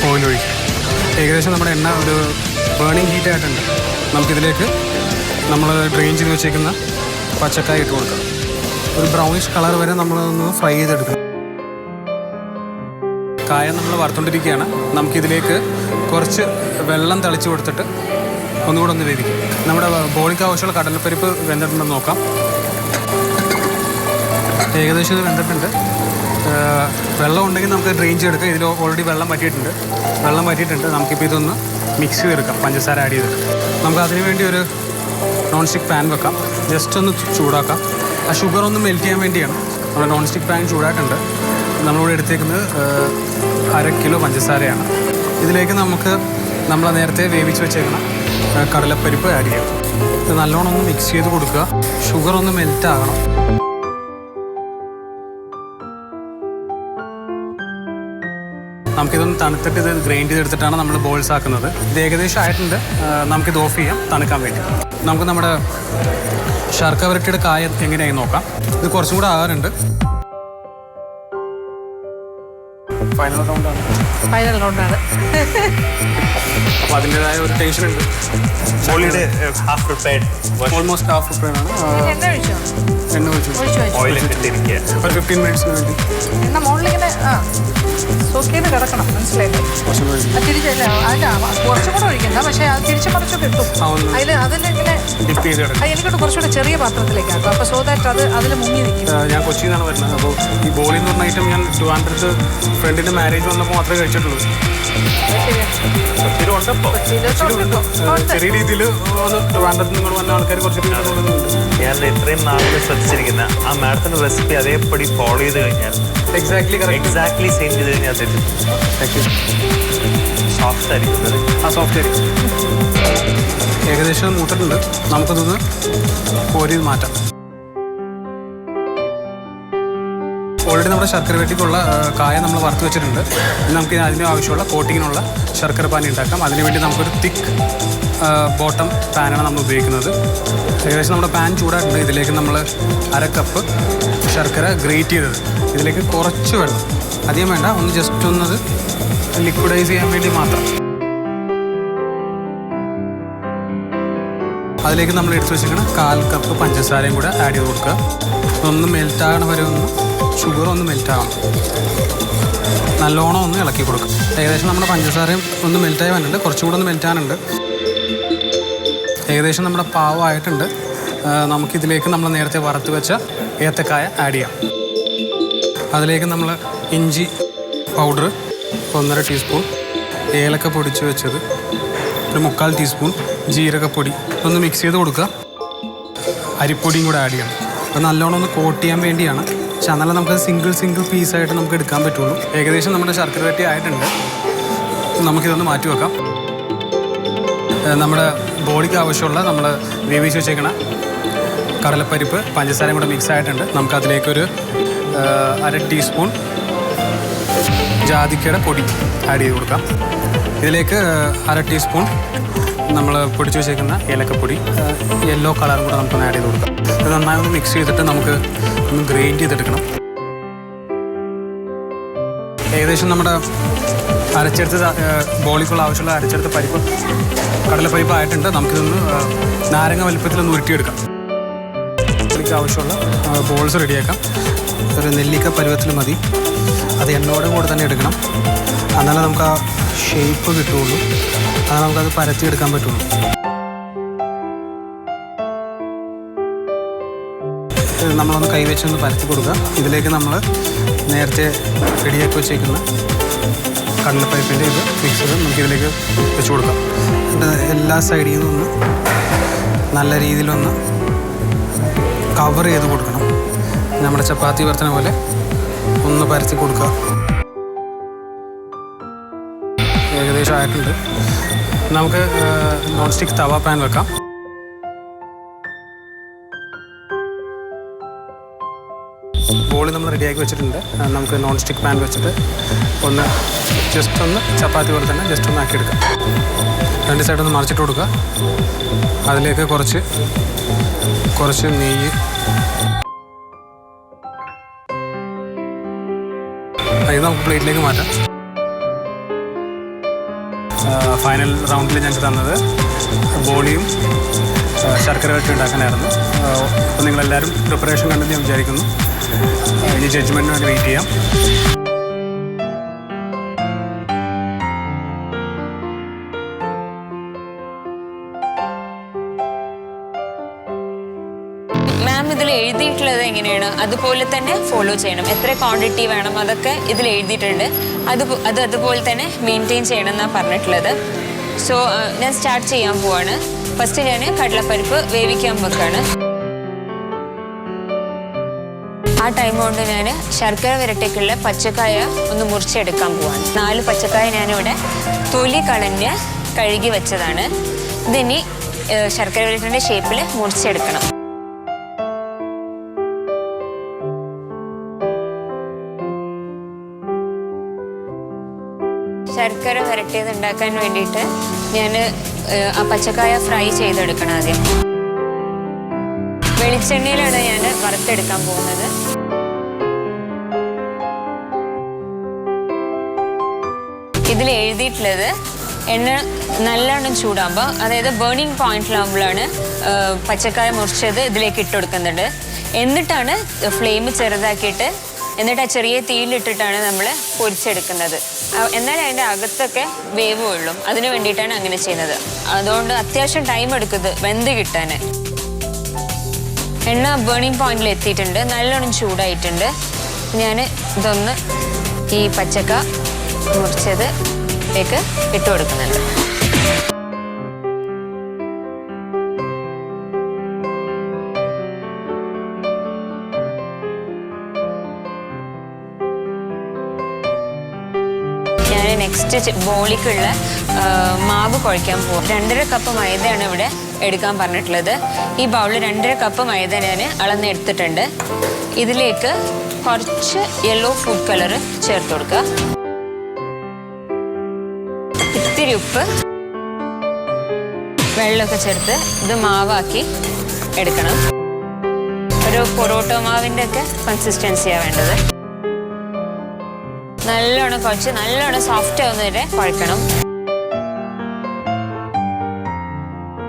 Speaker 6: ഓയിൽ ഒഴിക്കും. ഏകദേശം നമ്മുടെ എണ്ണ ഒരു ബേണിംഗ് ഹീറ്റ് ആയിട്ടുണ്ട്. നമുക്കിതിലേക്ക് നമ്മൾ ഡ്രെയിൻ ചെയ്ത് വെച്ചേക്കുന്ന പച്ചക്കായ ഇട്ട് കൊടുക്കാം. ഒരു ബ്രൗണിഷ് കളർ വരെ നമ്മളൊന്ന് ഫ്രൈ ചെയ്തെടുക്കണം. കായ നമ്മൾ വറുത്തുകൊണ്ടിരിക്കുകയാണ്. നമുക്കിതിലേക്ക് കുറച്ച് വെള്ളം തളിച്ച് കൊടുത്തിട്ട് ഒന്നുകൂടെ ഒന്ന് വേവിക്കും. നമ്മുടെ ബോളിക്ക് ആവശ്യമുള്ള കടലപ്പരിപ്പ് വെന്തിട്ടുണ്ടെന്ന് നോക്കാം. ഏകദേശം ഇത് വെന്തിട്ടുണ്ട്. വെള്ളം ഉണ്ടെങ്കിൽ നമുക്ക് ഡ്രെയിൻ ചെയ്തെടുക്കാം. ഇതിൽ ഓൾറെഡി വെള്ളം വറ്റിയിട്ടുണ്ട്. നമുക്കിപ്പോൾ ഇതൊന്ന് മിക്സ് ചെയ്തെടുക്കാം പഞ്ചസാര ആഡ് ചെയ്തിട്ട്. നമുക്ക് അതിന് വേണ്ടി ഒരു നോൺ സ്റ്റിക്ക് പാൻ വെക്കാം. ജസ്റ്റ് ഒന്ന് ചൂടാക്കാം. ആ ഷുഗർ ഒന്ന് മെൽറ്റ് ചെയ്യാൻ വേണ്ടിയാണ്. നമ്മുടെ നോൺ സ്റ്റിക്ക് പാൻ ചൂടായിട്ടുണ്ട്. നമ്മളിവിടെ എടുത്തേക്കുന്നത് 1/2 കിലോ പഞ്ചസാരയാണ്. ഇതിലേക്ക് നമുക്ക് നമ്മൾ നേരത്തെ വേവിച്ച് വെച്ചേക്കണം കടലപ്പരിപ്പ് ആഡ് ചെയ്യാം. ഇത് നല്ലോണം ഒന്ന് മിക്സ് ചെയ്ത് കൊടുക്കുക. ഷുഗർ ഒന്ന് മെൽറ്റ് ആകണം. നമുക്കിതൊന്ന് തണുത്തിട്ട് ഇത് ഗ്രൈൻഡ് ചെയ്തെടുത്തിട്ടാണ് നമ്മൾ ബോൾസ് ആക്കുന്നത്. ഇത് ഏകദേശം ആയിട്ടുണ്ട്. നമുക്കിത് ഓഫ് ചെയ്യാം തണുക്കാൻ വേണ്ടി. നമുക്ക് നമ്മുടെ ശർക്കര വരട്ടിയുടെ കായ എങ്ങനെയായി നോക്കാം. ഇത് കുറച്ചും കൂടെ ആകാറുണ്ട്. ഫൈനൽ റൗണ്ടാണ്.
Speaker 1: ഫൈനൽ റൗണ്ടാണ്.
Speaker 6: അപ്പോൾ അതിൻ്റെതായ ഒരു ടെൻഷൻ ഉണ്ട്.
Speaker 2: Half prepared,
Speaker 6: almost half prepared ആണ്.
Speaker 1: എണ്ണ ഒഴിച്ചോ?
Speaker 6: എണ്ണ ഒഴിച്ചു
Speaker 2: ഓയിൽ ഇട്ടിരിക്കുക.
Speaker 6: ഒരു 15 മിനിറ്റ്സിന് വേണ്ടി
Speaker 1: എണ്ണ മുകളിലിങ്ങനെ സോക്ക് ചെയ്ത് കിടക്കണം, മനസ്സിലായില്ലേ?
Speaker 6: കുറച്ചും കൂടി
Speaker 1: തിരിച്ചല്ല, അതിൻ്റെ കുറച്ചും കൂടെ ഒഴിക്കണ്ട, പക്ഷേ അത് തിരിച്ചു മറിച്ചൊക്കെ കിട്ടും. അതിലിങ്ങനെ
Speaker 6: ഡിപ്പ് ചെയ്ത് കിടക്കും.
Speaker 1: എനിക്കൊട്ട് കുറച്ചുകൂടെ ചെറിയ പാത്രത്തിലേക്കാക്കും, അപ്പോൾ സോ ദാറ്റ് അത് അതിൽ മുങ്ങി നിൽക്കും.
Speaker 6: ഞാൻ കൊച്ചിയിൽ നിന്നാണ് വരുന്നത്. അപ്പോൾ ഈ ബോളി എന്ന് പറഞ്ഞ ഐറ്റം ഞാൻ ട്രിവാൻഡ്രത്ത് ഫ്രണ്ടിൻ്റെ മാരേജ് വന്നപ്പോൾ മാത്രമേ കഴിച്ചിട്ടുള്ളൂ. ചെറിയ രീതിയിൽ ഒന്ന് ട്രിവാൻഡ്രത്ത് നിന്ന് വന്ന ആൾക്കാർ കുറച്ച്
Speaker 2: ഞാൻ ഇത്രയും നാളിൽ ശ്രദ്ധിച്ചിരിക്കുന്ന ആ മാഡത്തിന്റെ റെസിപ്പി അതേപടി ഫോളോ ചെയ്ത് കഴിഞ്ഞാൽ എക്സാക്ട്ലി സെയിം ചെയ്ത് കഴിഞ്ഞാൽ സോഫ്റ്റ് ആയിരിക്കും.
Speaker 6: സോഫ്റ്റ് ആയിരിക്കും. ഏകദേശം മൂത്തിട്ടുണ്ട്. നമുക്കതൊന്ന് കോരി മാറ്റാം. ഓൾറെഡി നമ്മുടെ ശർക്കര വരട്ടിക്കുള്ള കായ നമ്മൾ വറുത്ത് വെച്ചിട്ടുണ്ട്. നമുക്ക് അതിന് ആവശ്യമുള്ള കോട്ടിങ്ങിനുള്ള ശർക്കര പാനി ഉണ്ടാക്കാം. അതിനുവേണ്ടി നമുക്കൊരു തിക്ക് ബോട്ടം പാനാണ് നമ്മൾ ഉപയോഗിക്കുന്നത്. ഏകദേശം നമ്മുടെ പാൻ ചൂടായിട്ടുണ്ട്. ഇതിലേക്ക് നമ്മൾ 1/2 കപ്പ് ശർക്കര ഗ്രേറ്റ് ചെയ്തത്, ഇതിലേക്ക് കുറച്ച് വെള്ളം, അധികം വേണ്ട, ഒന്ന് ജസ്റ്റ് ഒന്നത് ലിക്വിഡൈസ് ചെയ്യാൻ വേണ്ടി മാത്രം. അതിലേക്ക് നമ്മൾ എടുത്ത് വെച്ചിരിക്കണം 1/4 കപ്പ് പഞ്ചസാരയും കൂടെ ആഡ് ചെയ്ത് കൊടുക്കുക. ഒന്ന് മെൽറ്റാകണ വരെ ഒന്ന് ഷുഗർ ഒന്ന് മെൽറ്റാകണം. നല്ലോണം ഒന്ന് ഇളക്കി കൊടുക്കുക. ഏകദേശം നമ്മുടെ പഞ്ചസാരയും ഒന്ന് മെൽറ്റായി വന്നിട്ടുണ്ട്. കുറച്ചുകൂടെ ഒന്ന് മെൽറ്റാനുണ്ട്. ഏകദേശം നമ്മുടെ പാവമായിട്ടുണ്ട്. നമുക്കിതിലേക്ക് നമ്മൾ നേരത്തെ വറുത്ത് വെച്ച ഏത്തക്കായ ആഡ് ചെയ്യാം. അതിലേക്ക് നമ്മൾ ഇഞ്ചി പൗഡർ 1.5 ടീസ്പൂൺ, ഏലക്ക പൊടിച്ച് വെച്ചത് 1/4 ടീസ്പൂൺ, ജീരകപ്പൊടി ഒന്ന് മിക്സ് ചെയ്ത് കൊടുക്കുക. അരിപ്പൊടിയും കൂടെ ആഡ് ചെയ്യണം. അത് നല്ലോണം ഒന്ന് കോട്ട് ചെയ്യാൻ വേണ്ടിയാണ്. പക്ഷെ എന്നാലും നമുക്ക് സിംഗിൾ പീസായിട്ട് നമുക്ക് എടുക്കാൻ പറ്റുള്ളൂ. ഏകദേശം നമ്മുടെ ശർക്കര വരട്ടി ആയിട്ടുണ്ട്. നമുക്കിതൊന്ന് മാറ്റി വെക്കാം. നമ്മുടെ ബോഡിക്ക് ആവശ്യമുള്ള നമ്മൾ വേവിച്ച് വെച്ചേക്കണ കടലപ്പരിപ്പ് പഞ്ചസാരയും കൂടെ മിക്സ് ആയിട്ടുണ്ട്. നമുക്കതിലേക്കൊരു 1/2 ടീസ്പൂൺ ജാതിക്കയുടെ പൊടി ആഡ് ചെയ്ത് കൊടുക്കാം. ഇതിലേക്ക് 1/2 ടീസ്പൂൺ നമ്മൾ പൊടിച്ച് വെച്ചേക്കുന്ന ഏലക്കപ്പൊടി, യെല്ലോ കളറും കൂടെ നമുക്കൊന്ന് ആഡ് ചെയ്ത് കൊടുക്കാം. ഇത് നന്നായി ഒന്ന് മിക്സ് ചെയ്തിട്ട് നമുക്ക് ഒന്ന് ഗ്രൈൻഡ് ചെയ്തെടുക്കണം. ഏകദേശം നമ്മുടെ അരച്ചെടുത്ത ബോളിക്കുള്ള ആവശ്യമുള്ള അരച്ചെടുത്ത പരിപ്പ് കടലപ്പരിപ്പ് ആയിട്ടുണ്ട്. നമുക്കിതൊന്ന് നാരങ്ങ വലുപ്പത്തിലൊന്ന് ഉരുട്ടിയെടുക്കാം. ഇതിലേക്ക് ആവശ്യമുള്ള ബോൾസ് റെഡിയാക്കാം. ഒരു നെല്ലിക്ക പരുവത്തിൽ മതി. അത് എണ്ണയോടെ കൂടെ തന്നെ എടുക്കണം. എന്നാലേ നമുക്ക് ആ ഷേപ്പ് കിട്ടുള്ളൂ. അത് നമുക്കത് പരത്തിയെടുക്കാൻ പറ്റുള്ളൂ. നമ്മളൊന്ന് കൈവച്ചൊന്ന് പരത്തി കൊടുക്കുക. ഇതിലേക്ക് നമ്മൾ നേരത്തെ റെഡിയാക്കി വെച്ചേക്കുന്ന കടലപ്പരിപ്പിൻ്റെ ഇത് മിക്സ് ചെയ്ത് നമുക്കിതിലേക്ക് വെച്ച് കൊടുക്കാം. എന്നിട്ട് എല്ലാ സൈഡിൽ നിന്നൊന്ന് നല്ല രീതിയിലൊന്ന് കവർ ചെയ്ത് കൊടുക്കണം. നമ്മുടെ ചപ്പാത്തി പരത്തണ പോലെ ഒന്ന് പരത്തി കൊടുക്കുക. ഏകദേശം ആയിട്ടുണ്ട്. നമുക്ക് നോൺ സ്റ്റിക്ക് തവ പാൻ വെക്കാം. ബോളി നമ്മൾ റെഡിയാക്കി വെച്ചിട്ടുണ്ട്. നമുക്ക് നോൺ സ്റ്റിക്ക് പാൻ വെച്ചിട്ട് ഒന്ന് ജസ്റ്റ് ഒന്ന് ചപ്പാത്തി പോലെ തന്നെ ജസ്റ്റ് ഒന്ന് ആക്കിയെടുക്കാം. 2 സൈഡൊന്ന് മറിച്ചിട്ട് കൊടുക്കുക. അതിലേക്ക് കുറച്ച് നെയ്യ്, ഇത് നമുക്ക് പ്ലേറ്റിലേക്ക് മാറ്റാം. ഫൈനൽ റൗണ്ടിൽ ഞങ്ങൾക്ക് തന്നത് ബോളിയും ശർക്കര വരട്ടി ഉണ്ടാക്കാനായിരുന്നു. അപ്പോൾ നിങ്ങളെല്ലാവരും പ്രിപ്പറേഷൻ കണ്ടെന്ന് ഞാൻ വിചാരിക്കുന്നു. ഇനി ജഡ്ജ്മെൻറ്റിന് വേണ്ടി വെയിറ്റ് ചെയ്യാം.
Speaker 7: മാം ഇതിൽ എഴുതിയിട്ടുള്ളത് എങ്ങനെയാണ് അതുപോലെ തന്നെ ഫോളോ ചെയ്യണം. എത്ര ക്വാണ്ടിറ്റി വേണം അതൊക്കെ ഇതിൽ എഴുതിയിട്ടുണ്ട്. അതുപോലെ തന്നെ മെയിൻറ്റെയിൻ ചെയ്യണം എന്നാണ് പറഞ്ഞിട്ടുള്ളത്. സോ ഞാൻ സ്റ്റാർട്ട് ചെയ്യാൻ പോവാണ്. ഫസ്റ്റ് ഞാൻ കടലപ്പരിപ്പ് വേവിക്കാൻ വെക്കാണ്. ആ ടൈം കൊണ്ട് ഞാൻ ശർക്കര വരട്ടിക്കുള്ള പച്ചക്കായ ഒന്ന് മുറിച്ചെടുക്കാൻ പോവാണ്. 4 പച്ചക്കായ ഞാനിവിടെ തൊലി കളഞ്ഞ് കഴുകി വെച്ചതാണ്. ഇതിനി ശർക്കര വരട്ടിൻ്റെ ഷേപ്പിൽ മുറിച്ചെടുക്കണം. ശർക്കര വരട്ടിയത് ഉണ്ടാക്കാൻ വേണ്ടിയിട്ട് ഞാൻ ആ പച്ചക്കായ ഫ്രൈ ചെയ്തെടുക്കണം. ആദ്യം വെളിച്ചെണ്ണയിലാണ് ഞാൻ വറുത്തെടുക്കാൻ പോകുന്നത്. ഇതിൽ എഴുതിയിട്ടുള്ളത് എണ്ണ നല്ലോണം ചൂടാകുമ്പോൾ, അതായത് ബേണിംഗ് പോയിന്റിലാകുമ്പോഴാണ് പച്ചക്കായ മുറിച്ചത് ഇതിലേക്ക് ഇട്ട് കൊടുക്കുന്നുണ്ട്. എന്നിട്ടാണ് ഫ്ലെയിം ചെറുതാക്കിയിട്ട് എന്നിട്ട് ആ ചെറിയ തീയിലിട്ടിട്ടാണ് നമ്മൾ പൊരിച്ചെടുക്കുന്നത്. എന്നാൽ അതിൻ്റെ അകത്തൊക്കെ വേവ് കൊള്ളും. അതിന് വേണ്ടിയിട്ടാണ് അങ്ങനെ ചെയ്യുന്നത്. അതുകൊണ്ട് അത്യാവശ്യം ടൈം എടുക്കുന്നത് വെന്ത് കിട്ടാൻ. എണ്ണ ബേണിംഗ് പോയിന്റിൽ എത്തിയിട്ടുണ്ട്, നല്ലോണം ചൂടായിട്ടുണ്ട്. ഞാൻ ഇതൊന്ന് ഈ പച്ചക്ക മുറിച്ചതിലേക്ക് ഇട്ട് കൊടുക്കുന്നുണ്ട്. നെക്സ്റ്റ് ബോളിക്കുള്ള മാവ് കുഴയ്ക്കാൻ പോകും. 2.5 കപ്പ് മൈദയാണ് ഇവിടെ എടുക്കാൻ പറഞ്ഞിട്ടുള്ളത്. ഈ ബൗളിൽ 2.5 കപ്പ് മൈദ ഞാൻ അളന്നെടുത്തിട്ടുണ്ട്. ഇതിലേക്ക് കുറച്ച് യെല്ലോ ഫുഡ് കളർ ചേർത്ത് കൊടുക്കുക, ഇത്തിരി ഉപ്പ്, വെള്ളമൊക്കെ ചേർത്ത് ഇത് മാവാക്കി എടുക്കണം. ഒരു പൊറോട്ട മാവിൻ്റെ ഒക്കെ കൺസിസ്റ്റൻസിയാണ് വേണ്ടത്. നല്ലോണം കുഴച്ച് നല്ലോണം സോഫ്റ്റ് ആവുന്ന വരെ കുഴക്കണം.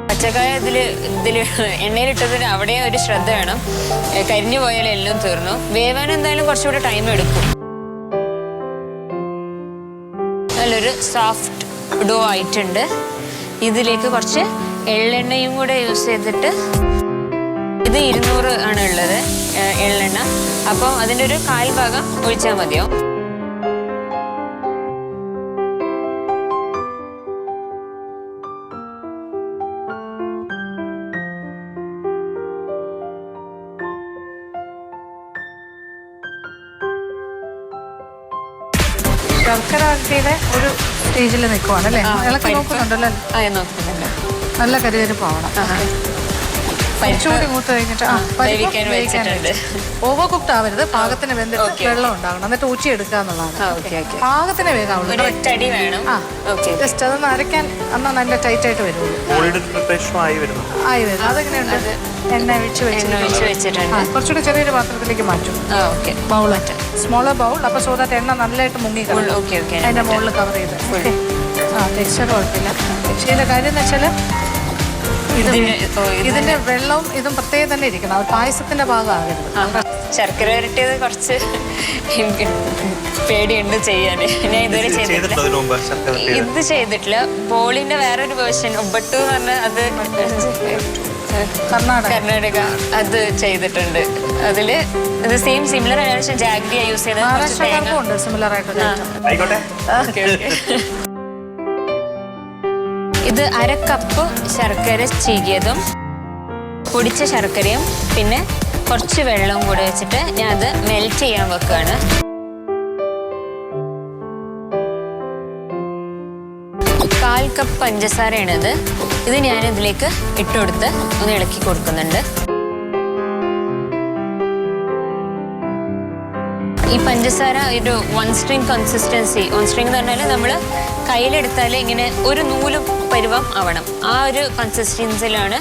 Speaker 7: പച്ചക്കായ ഇതിൽ എണ്ണയിലിട്ടതിന് അവിടെ ഒരു ശ്രദ്ധ വേണം. കരിഞ്ഞു പോയാലും എല്ലാം തീർന്നു. വേവാൻ എന്തായാലും കുറച്ചുകൂടെ ടൈം എടുക്കും. നല്ലൊരു സോഫ്റ്റ് ഡോ ആയിട്ടുണ്ട്. ഇതിലേക്ക് കുറച്ച് എള്ളെണ്ണയും കൂടെ യൂസ് ചെയ്തിട്ട്, ഇത് 200 ആണ് ഉള്ളത് എള്ളെണ്ണ. അപ്പോൾ അതിൻ്റെ ഒരു 1/4 ഭാഗം ഒഴിച്ചാൽ മതിയോ.
Speaker 1: ശർക്കര വരട്ടിയുടെ ഒരു സ്റ്റേജിൽ നിൽക്കുവാണ് അല്ലേ? ഇളക്കി നോക്കുന്നുണ്ടല്ലോ.
Speaker 7: നോക്കുന്നുണ്ട്.
Speaker 1: നല്ല കരികരിപ്പാവണം. പരിച്ചുകൂടി മൂത്ത് കഴിഞ്ഞിട്ട് ഓവർ കുക്ഡ് ആവരുത്. പാകത്തിന് വെന്തിട്ട് വെള്ളം ഉണ്ടാകണം. എന്നിട്ട് ഊറ്റി എടുക്കുക എന്നുള്ളതാണ്. പാകത്തിന് വേഗാവുള്ളൂ. ജസ്റ്റ് അതൊന്ന് അരയ്ക്കാൻ അന്നാ നല്ല ടൈറ്റ് ആയിട്ട് വരുള്ളൂ. ആയി വരും. അതെങ്ങനെയുണ്ട്? എണ്ണ ഒഴിച്ച് വെച്ചിട്ടുണ്ട്. കുറച്ചുകൂടി ചെറിയൊരു പാത്രത്തിലേക്ക് മാറ്റും. ബൗളായിട്ട് സ്മോളർ ബൗൾ. അപ്പോൾ സോ ദാറ്റ് എണ്ണ നല്ലതായിട്ട് മുങ്ങി അതിൻ്റെ മുകളിൽ കവർ ചെയ്ത്. ടെക്സ്ചർ കുഴപ്പമില്ല. പക്ഷേ ഇതിൻ്റെ കാര്യം എന്ന് വെച്ചാൽ ഇതിന്റെ വെള്ളവും ഇതും പ്രത്യേകം തന്നെ ഇരിക്കണം. അത് പായസത്തിന്റെ ഭാഗമാകരുത്.
Speaker 7: ശർക്കര വരട്ടിയത് കുറച്ച് എനിക്ക് പേടിയുണ്ട് ചെയ്യാൻ. ഞാൻ ഇതുവരെ ചെയ്തിട്ടില്ല. ഇത് ചെയ്തിട്ടില്ല. ബോളിന്റെ വേറൊരു വേർഷൻ ഒബട്ടു എന്ന് പറഞ്ഞാൽ അത് കർണാടക അത് ചെയ്തിട്ടുണ്ട്. അതില് ഇത് സിമിലർ ആണ്. പക്ഷെ ജാഗ്രിയ യൂസ് ചെയ്തത്
Speaker 1: സിമിലർ ആയിട്ട്.
Speaker 7: ഇത് 1/2 കപ്പ് ശർക്കര ചീകിയതും പൊടിച്ച ശർക്കരയും പിന്നെ കുറച്ച് വെള്ളവും കൂടെ വെച്ചിട്ട് ഞാൻ അത് മെൽറ്റ് ചെയ്യാൻ വെക്കുകയാണ്. കാൽ കപ്പ് പഞ്ചസാരയാണിത്. ഇത് ഞാൻ ഇതിലേക്ക് ഇട്ടുകൊടുത്ത് ഒന്ന് ഇളക്കി കൊടുക്കുന്നുണ്ട്. ഈ പഞ്ചസാര ഒരു 1 സ്ട്രിങ് കൺസിസ്റ്റൻസി. 1 സ്ട്രിങ് എന്ന് പറഞ്ഞാൽ നമ്മൾ കയ്യിലെടുത്താൽ ഇങ്ങനെ ഒരു നൂല് പരുവം ആവണം. ആ ഒരു കൺസിസ്റ്റൻസിയിലാണ്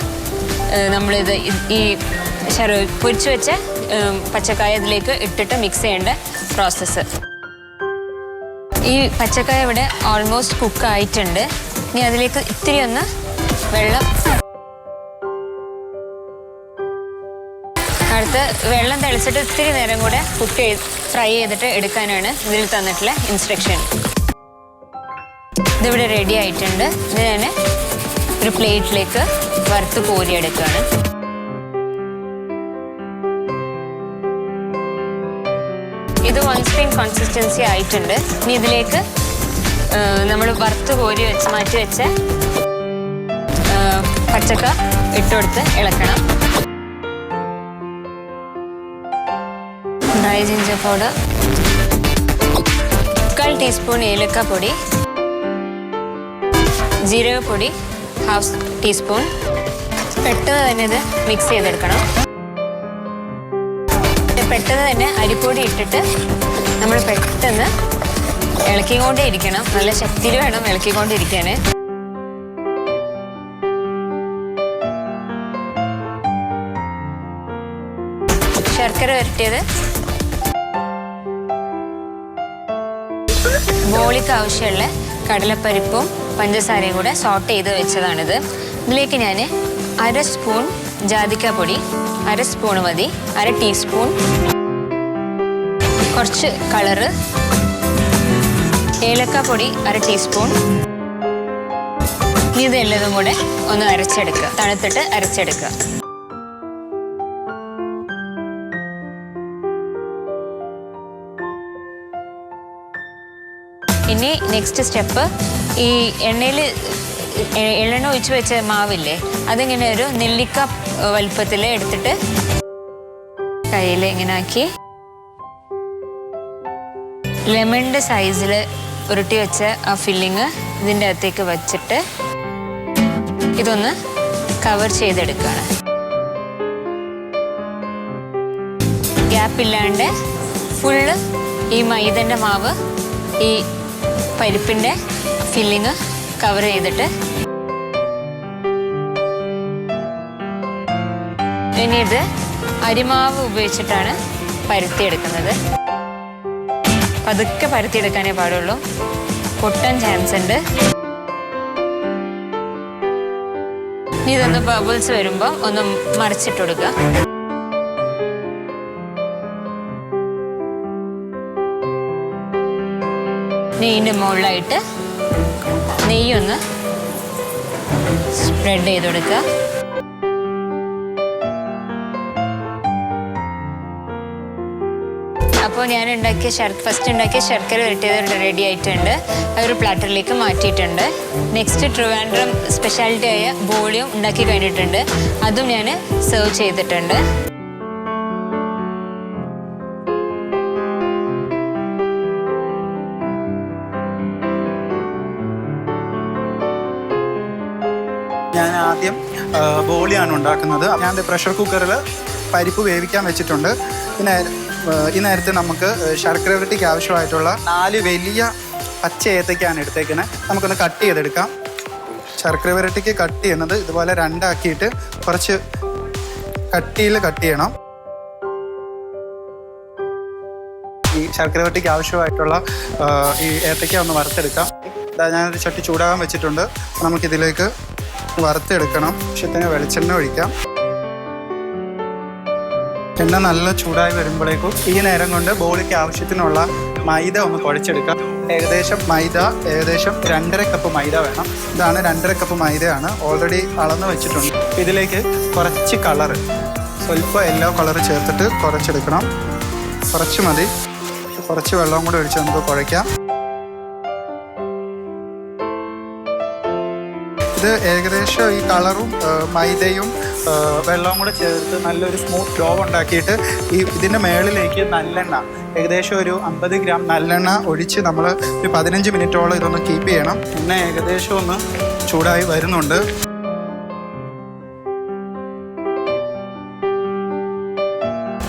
Speaker 7: നമ്മളിത് ഈ പൊരിച്ചു വെച്ച പച്ചക്കായ ഇതിലേക്ക് ഇട്ടിട്ട് മിക്സ് ചെയ്യേണ്ട പ്രോസസ്സ്. ഈ പച്ചക്കായ ഇവിടെ ഓൾമോസ്റ്റ് കുക്ക് ആയിട്ടുണ്ട്. ഇനി അതിലേക്ക് ഇത്തിരി ഒന്ന് വെള്ളം, അടുത്ത് വെള്ളം തെളിച്ചിട്ട് ഇത്തിരി നേരം കൂടെ ഫ്രൈ ചെയ്തിട്ട് എടുക്കാനാണ് ഇതിൽ തന്നിട്ടുള്ള ഇൻസ്ട്രക്ഷൻ. ഇതിവിടെ റെഡി ആയിട്ടുണ്ട്. ഇത് ഞാൻ ഒരു പ്ലേറ്റിലേക്ക് വറുത്ത് കോരിയെടുക്കുകയാണ്. ഇത് 1 സ്ട്രിങ് കൺസിസ്റ്റൻസി ആയിട്ടുണ്ട്. ഇനി ഇതിലേക്ക് നമ്മൾ വറുത്ത് കോരി മാറ്റി വെച്ച പച്ചക്ക ഇട്ടുകൊടുത്ത് ഇളക്കണം. ഡ്രൈ ജിഞ്ചർ പൗഡർ, 1/4 ടീസ്പൂൺ ഏലക്കപ്പൊടി, ജീരകപ്പൊടി 1/2 ടീസ്പൂൺ. പെട്ടെന്ന് തന്നെ ഇത് മിക്സ് ചെയ്തെടുക്കണം. പെട്ടെന്ന് തന്നെ അരിപ്പൊടി ഇട്ടിട്ട് നമ്മൾ പെട്ടെന്ന് ഇളക്കിക്കൊണ്ടേ ഇരിക്കണം. നല്ല ശക്തിയിൽ വേണം ഇളക്കിക്കൊണ്ടിരിക്കാൻ. ശർക്കര വരട്ടിയത്, ബോളിക്ക് ആവശ്യമുള്ള കടലപ്പരിപ്പും പഞ്ചസാരയും കൂടെ സോട്ട് ചെയ്ത് വെച്ചതാണിത്. ഇതിലേക്ക് ഞാൻ 1/2 സ്പൂൺ ജാതിക്കാപ്പൊടി, 1/2 സ്പൂൺ മതി, 1/2 ടീസ്പൂൺ, കുറച്ച് കളറ്, ഏലക്കാപ്പൊടി 1/2 ടീസ്പൂൺ. ഇതെല്ലതും കൂടെ ഒന്ന് അരച്ചെടുക്കുക, തണുത്തിട്ട് അരച്ചെടുക്കുക. ഇനി നെക്സ്റ്റ് സ്റ്റെപ്പ്, ഈ എണ്ണയിൽ എള്ളെണ്ണ ഒഴിച്ച് വെച്ച മാവില്ലേ, അതിങ്ങനെ ഒരു നെല്ലിക്ക വലുപ്പത്തിൽ എടുത്തിട്ട് കയ്യിൽ ഇങ്ങനെ ആക്കി ലെമണിൻ്റെ സൈസിൽ ഉരുട്ടി വെച്ച ആ ഫില്ലിങ് ഇതിൻ്റെ അകത്തേക്ക് വച്ചിട്ട് ഇതൊന്ന് കവർ ചെയ്തെടുക്കുകയാണ്. ഗ്യാപ്പില്ലാണ്ട് ഫുള്ള് ഈ മൈദൻ്റെ മാവ് ഈ പരിപ്പിൻ്റെ ഫില്ലിങ് കവർ ചെയ്തിട്ട് ഇനി ഇത് അരിമാവ് ഉപയോഗിച്ചിട്ടാണ് പരത്തിയെടുക്കുന്നത്. പതുക്കെ പരത്തിയെടുക്കാനേ പാടുള്ളൂ, പൊട്ടാൻ ചാൻസ് ഉണ്ട്. ഇനി ഇതൊന്ന് ബബിൾസ് വരുമ്പോൾ ഒന്ന് മറിച്ചിട്ട് കൊടുക്കുക. നെയ്യിൻ്റെ മുകളിലായിട്ട് നെയ്യൊന്ന് സ്പ്രെഡ് ചെയ്ത് കൊടുക്കുക. അപ്പോൾ ഞാൻ ഫസ്റ്റ് ഉണ്ടാക്കിയ ശർക്കര വരട്ടിയത് റെഡി ആയിട്ടുണ്ട്. അതൊരു പ്ലാറ്ററിലേക്ക് മാറ്റിയിട്ടുണ്ട്. നെക്സ്റ്റ് ട്രിവാൻഡ്രം സ്പെഷ്യാലിറ്റി ആയ ബോളിയും ഉണ്ടാക്കി കഴിഞ്ഞിട്ടുണ്ട്. അതും ഞാൻ സെർവ് ചെയ്തിട്ടുണ്ട്.
Speaker 3: ഞാൻ ആദ്യം ബോളിയാണ് ഉണ്ടാക്കുന്നത്. ഞാൻ പ്രഷർ കുക്കറിൽ പരിപ്പ് വേവിക്കാൻ വെച്ചിട്ടുണ്ട്. പിന്നെ ഈ നേരത്തെ നമുക്ക് ശർക്കര വരട്ടിക്ക് ആവശ്യമായിട്ടുള്ള 4 വലിയ പച്ച ഏത്തയ്ക്കാണ് എടുത്തേക്കുന്നത്. നമുക്കൊന്ന് കട്ട് ചെയ്തെടുക്കാം. ശർക്കര വരട്ടിക്ക് കട്ട് ചെയ്യുന്നത് ഇതുപോലെ 2 ആക്കിയിട്ട് കുറച്ച് കട്ടിയിൽ കട്ട് ചെയ്യണം. ഈ ശർക്കര വരട്ടിക്ക് ആവശ്യമായിട്ടുള്ള ഈ ഏത്തയ്ക്ക ഒന്ന് വറുത്തെടുക്കാം. ഞാനൊരു ചട്ടി ചൂടാകാൻ വെച്ചിട്ടുണ്ട്. നമുക്കിതിലേക്ക് വറുത്തെടുക്കണം. ആവശ്യത്തിന് വെളിച്ചെണ്ണ ഒഴിക്കാം. എണ്ണ നല്ല ചൂടായി വരുമ്പോഴേക്കും ഈ നേരം കൊണ്ട് ബോളിക്ക് ആവശ്യത്തിനുള്ള മൈദ ഒന്ന് കുഴച്ചെടുക്കാം. ഏകദേശം 2.5 കപ്പ് മൈദ വേണം. ഇതാണ് 2.5 കപ്പ് മൈദയാണ്, ഓൾറെഡി അളന്ന് വെച്ചിട്ടുണ്ട്. ഇതിലേക്ക് കുറച്ച് കളറ്, സ്വല്പം യെല്ലോ കളറ് ചേർത്തിട്ട് കുഴച്ചെടുക്കണം. കുറച്ച് മതി. കുറച്ച് വെള്ളം കൂടെ ഒഴിച്ച് നമുക്ക് കുഴയ്ക്കാം. ഇത് ഏകദേശം ഈ കളറും മൈദയും വെള്ളവും കൂടെ ചേർത്ത് നല്ലൊരു സ്മൂത്ത് ഡോ ഉണ്ടാക്കിയിട്ട് ഇതിൻ്റെ മേളിലേക്ക് നല്ലെണ്ണ, ഏകദേശം ഒരു 50 ഗ്രാം നല്ലെണ്ണ ഒഴിച്ച് നമ്മൾ ഒരു 15 മിനിറ്റോളം ഇതൊന്ന് കീപ്പ് ചെയ്യണം. എണ്ണ ഏകദേശം ഒന്ന് ചൂടായി വരുന്നുണ്ട്.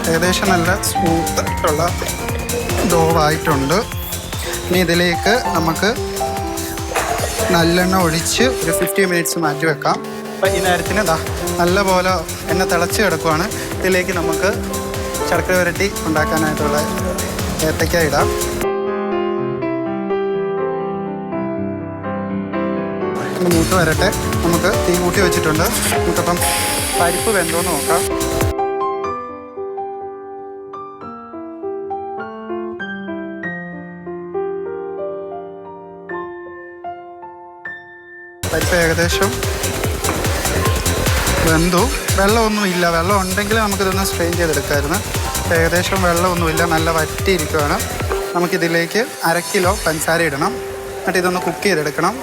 Speaker 3: ഏകദേശം നല്ല സ്മൂത്തായിട്ടുള്ള ഡോവായിട്ടുണ്ട്. ഇനി ഇതിലേക്ക് നമുക്ക് നല്ലെണ്ണ ഒഴിച്ച് ഒരു 50 മിനിറ്റ്സ് മാറ്റി വെക്കാം. അപ്പോൾ ഈ നേരത്തിന് നല്ല പോലെ എണ്ണ തിളച്ച് കിടക്കുവാണ്. ഇതിലേക്ക് നമുക്ക് ശർക്കര വരട്ടി ഉണ്ടാക്കാനായിട്ടുള്ള ഏത്തയ്ക്ക ഇടാം. മൂത്ത് വരട്ടെ. നമുക്ക് തീ കൂട്ടി വെച്ചിട്ടുണ്ട്. നമുക്കപ്പം പരിപ്പ് വെന്തോന്ന് നോക്കാം. പരിപ്പ് ഏകദേശം വെന്തു. വെള്ളമൊന്നുമില്ല. വെള്ളം ഉണ്ടെങ്കിൽ നമുക്കിതൊന്ന് സ്ട്രെയിൻ ചെയ്തെടുക്കാമായിരുന്നു. ഏകദേശം വെള്ളമൊന്നുമില്ല, നല്ല വറ്റിയിരിക്കുകയാണ്. നമുക്കിതിലേക്ക് 1/2 കിലോ പഞ്ചസാര ഇടണം. എന്നിട്ട് ഇതൊന്ന് കുക്ക് ചെയ്തെടുക്കണം.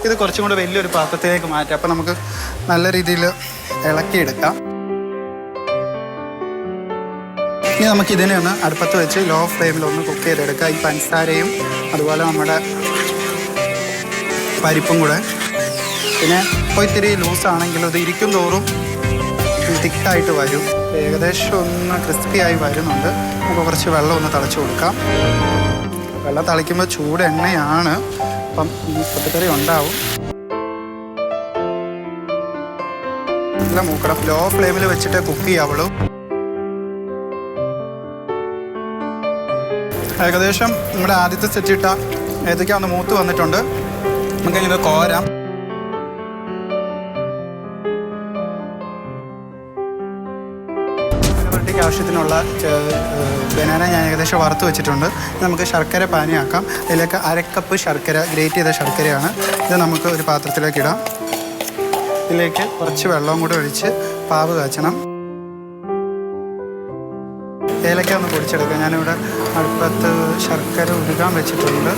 Speaker 3: ഇത് കുറച്ചും കൂടെ വലിയൊരു പാത്രത്തിലേക്ക് മാറ്റാം. അപ്പോൾ നമുക്ക് നല്ല രീതിയിൽ ഇളക്കിയെടുക്കാം. ഇനി നമുക്ക് ഇതിനെ ഒന്ന് അടുപ്പത്ത് വെച്ച് ലോ ഫ്ലെയിമിൽ ഒന്ന് കുക്ക് ചെയ്തെടുക്കുക. ഈ പഞ്ചസാരയും അതുപോലെ നമ്മുടെ പരിപ്പും കൂടെ. പിന്നെ ഇപ്പോൾ ഇത്തിരി ലൂസാണെങ്കിലും ഇത് ഇരിക്കും തോറും തിക്കായിട്ട് വരും. ഏകദേശം ഒന്ന് ക്രിസ്പിയായി വരുന്നുണ്ട്. നമുക്ക് കുറച്ച് വെള്ളം ഒന്ന് തിളച്ച് കൊടുക്കാം. വെള്ളം തിളയ്ക്കുമ്പോൾ ചൂട് എണ്ണയാണ്, അപ്പം ഈ പൊട്ടിക്കറി ഉണ്ടാവും. നല്ല മൂക്കണം. ലോ ഫ്ലെയിമിൽ വെച്ചിട്ട് കുക്ക് ചെയ്യാവുള്ളൂ. ഏകദേശം നമ്മുടെ ആദ്യത്തെ സെറ്റിട്ട ഏതൊക്കെ ഒന്ന് മൂത്ത് വന്നിട്ടുണ്ട്. നമുക്കിത് കോരാം. ആവശ്യത്തിനുള്ള ബനാന ഞാൻ ഏകദേശം വറുത്ത് വെച്ചിട്ടുണ്ട്. നമുക്ക് ശർക്കര പാനിയാക്കാം. ഇതിലേക്ക് 1/2 കപ്പ് ശർക്കര, ഗ്രേറ്റ് ചെയ്ത ശർക്കരയാണ്. ഇത് നമുക്ക് ഒരു പാത്രത്തിലേക്ക് ഇടാം. ഇതിലേക്ക് കുറച്ച് വെള്ളവും കൂടെ ഒഴിച്ച് പാവ് കാച്ചണം. ഏലക്ക ഒന്ന് പൊടിച്ചെടുക്കാം. ഞാനിവിടെ അടുപ്പത്ത് ശർക്കര ഉരുകാൻ വെച്ചിട്ടുണ്ട്.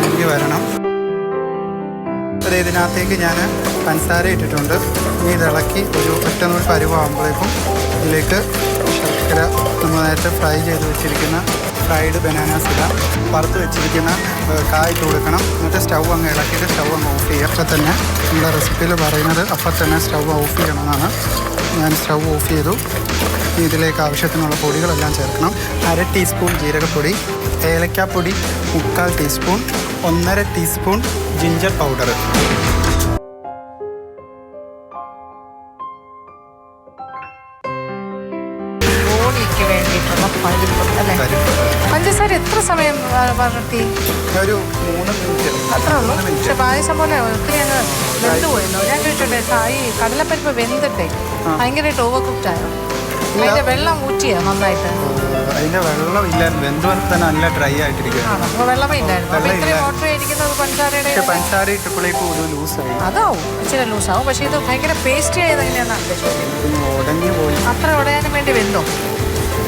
Speaker 3: എനിക്ക് വരണം. അത് ഇതിനകത്തേക്ക് ഞാൻ പഞ്ചസാര ഇട്ടിട്ടുണ്ട്. ഇനി ഇതിളക്കി ഒരു ഒറ്റനൂൽ പരുവാകുമ്പോഴേക്കും ഇതിലേക്ക് ശർക്കര നമ്മൾ നേരത്തെ ഫ്രൈ ചെയ്ത് വെച്ചിരിക്കുന്ന ഫ്രൈഡ് ബനാനാസ് ഇടാം. വറുത്ത് വെച്ചിരിക്കുന്ന കായ്ക്ക് കൊടുക്കണം. എന്നിട്ട് സ്റ്റൗ അങ്ങ് ഇളക്കിയിട്ട് സ്റ്റൗ അങ്ങ് ഓഫ് ചെയ്യുക. അപ്പം തന്നെ നമ്മുടെ റെസിപ്പിയിൽ പറയുന്നത് അപ്പം തന്നെ സ്റ്റൗ ഓഫ് ചെയ്യണമെന്നാണ്. ഞാൻ സ്റ്റൗ ഓഫ് ചെയ്തു. ഇതിലേക്ക് ആവശ്യത്തിനുള്ള പൊടികളെല്ലാം ചേർക്കണം. 1/2 ടീസ്പൂൺ ജീരകപ്പൊടി, ഏലക്കാപ്പൊടി 3/4 ടീസ്പൂൺ, 1/2 ടീസ്പൂൺ ജിഞ്ചർ പൗഡർ.
Speaker 1: പഞ്ചസാര എത്ര സമയം വരട്ടി?
Speaker 3: ഒരു 3 മിനിറ്റ്
Speaker 1: അത്രേ ഉള്ളൂ. പക്ഷെ പായസം പോലെ ഒത്തിരി അങ്ങ് വെന്ത് പോയല്ലോ. ഞാൻ ചോദിച്ചോട്ടെ, ഈ കടലപ്പരിപ്പ് വെന്തിട്ടേ ഭയങ്കരമായിട്ട് ഓവർ കുക്ക്ഡ് ആയോ? അതിന്റെ വെള്ളം ഊറ്റിയോ നന്നായിട്ട്?
Speaker 3: അതിന്റെ വെള്ളം ഇല്ലായിരുന്നു. വെന്ത് തന്നെ നല്ല ഡ്രൈ ആയിട്ടിരിക്കുകയാണ്.
Speaker 1: അപ്പോൾ വെള്ളമേ ഇല്ലായിരുന്നു. അപ്പോൾ ഇത്രയും വാട്ടർ ആയിരിക്കുന്നത് പഞ്ചസാരയുടെ
Speaker 3: പഞ്ചസാര ഇട്ടപ്പോഴേക്കും ഒരു ലൂസായി.
Speaker 1: അതാവും, ഇച്ചിരി ലൂസാവും. പക്ഷേ ഇത് ഭയങ്കര പേസ്റ്റ് ആയത് എങ്ങനെയാണെന്ന്
Speaker 3: ഉടഞ്ഞു പോയി.
Speaker 1: അത്ര ഉടയാനും വേണ്ടി വെന്തോ?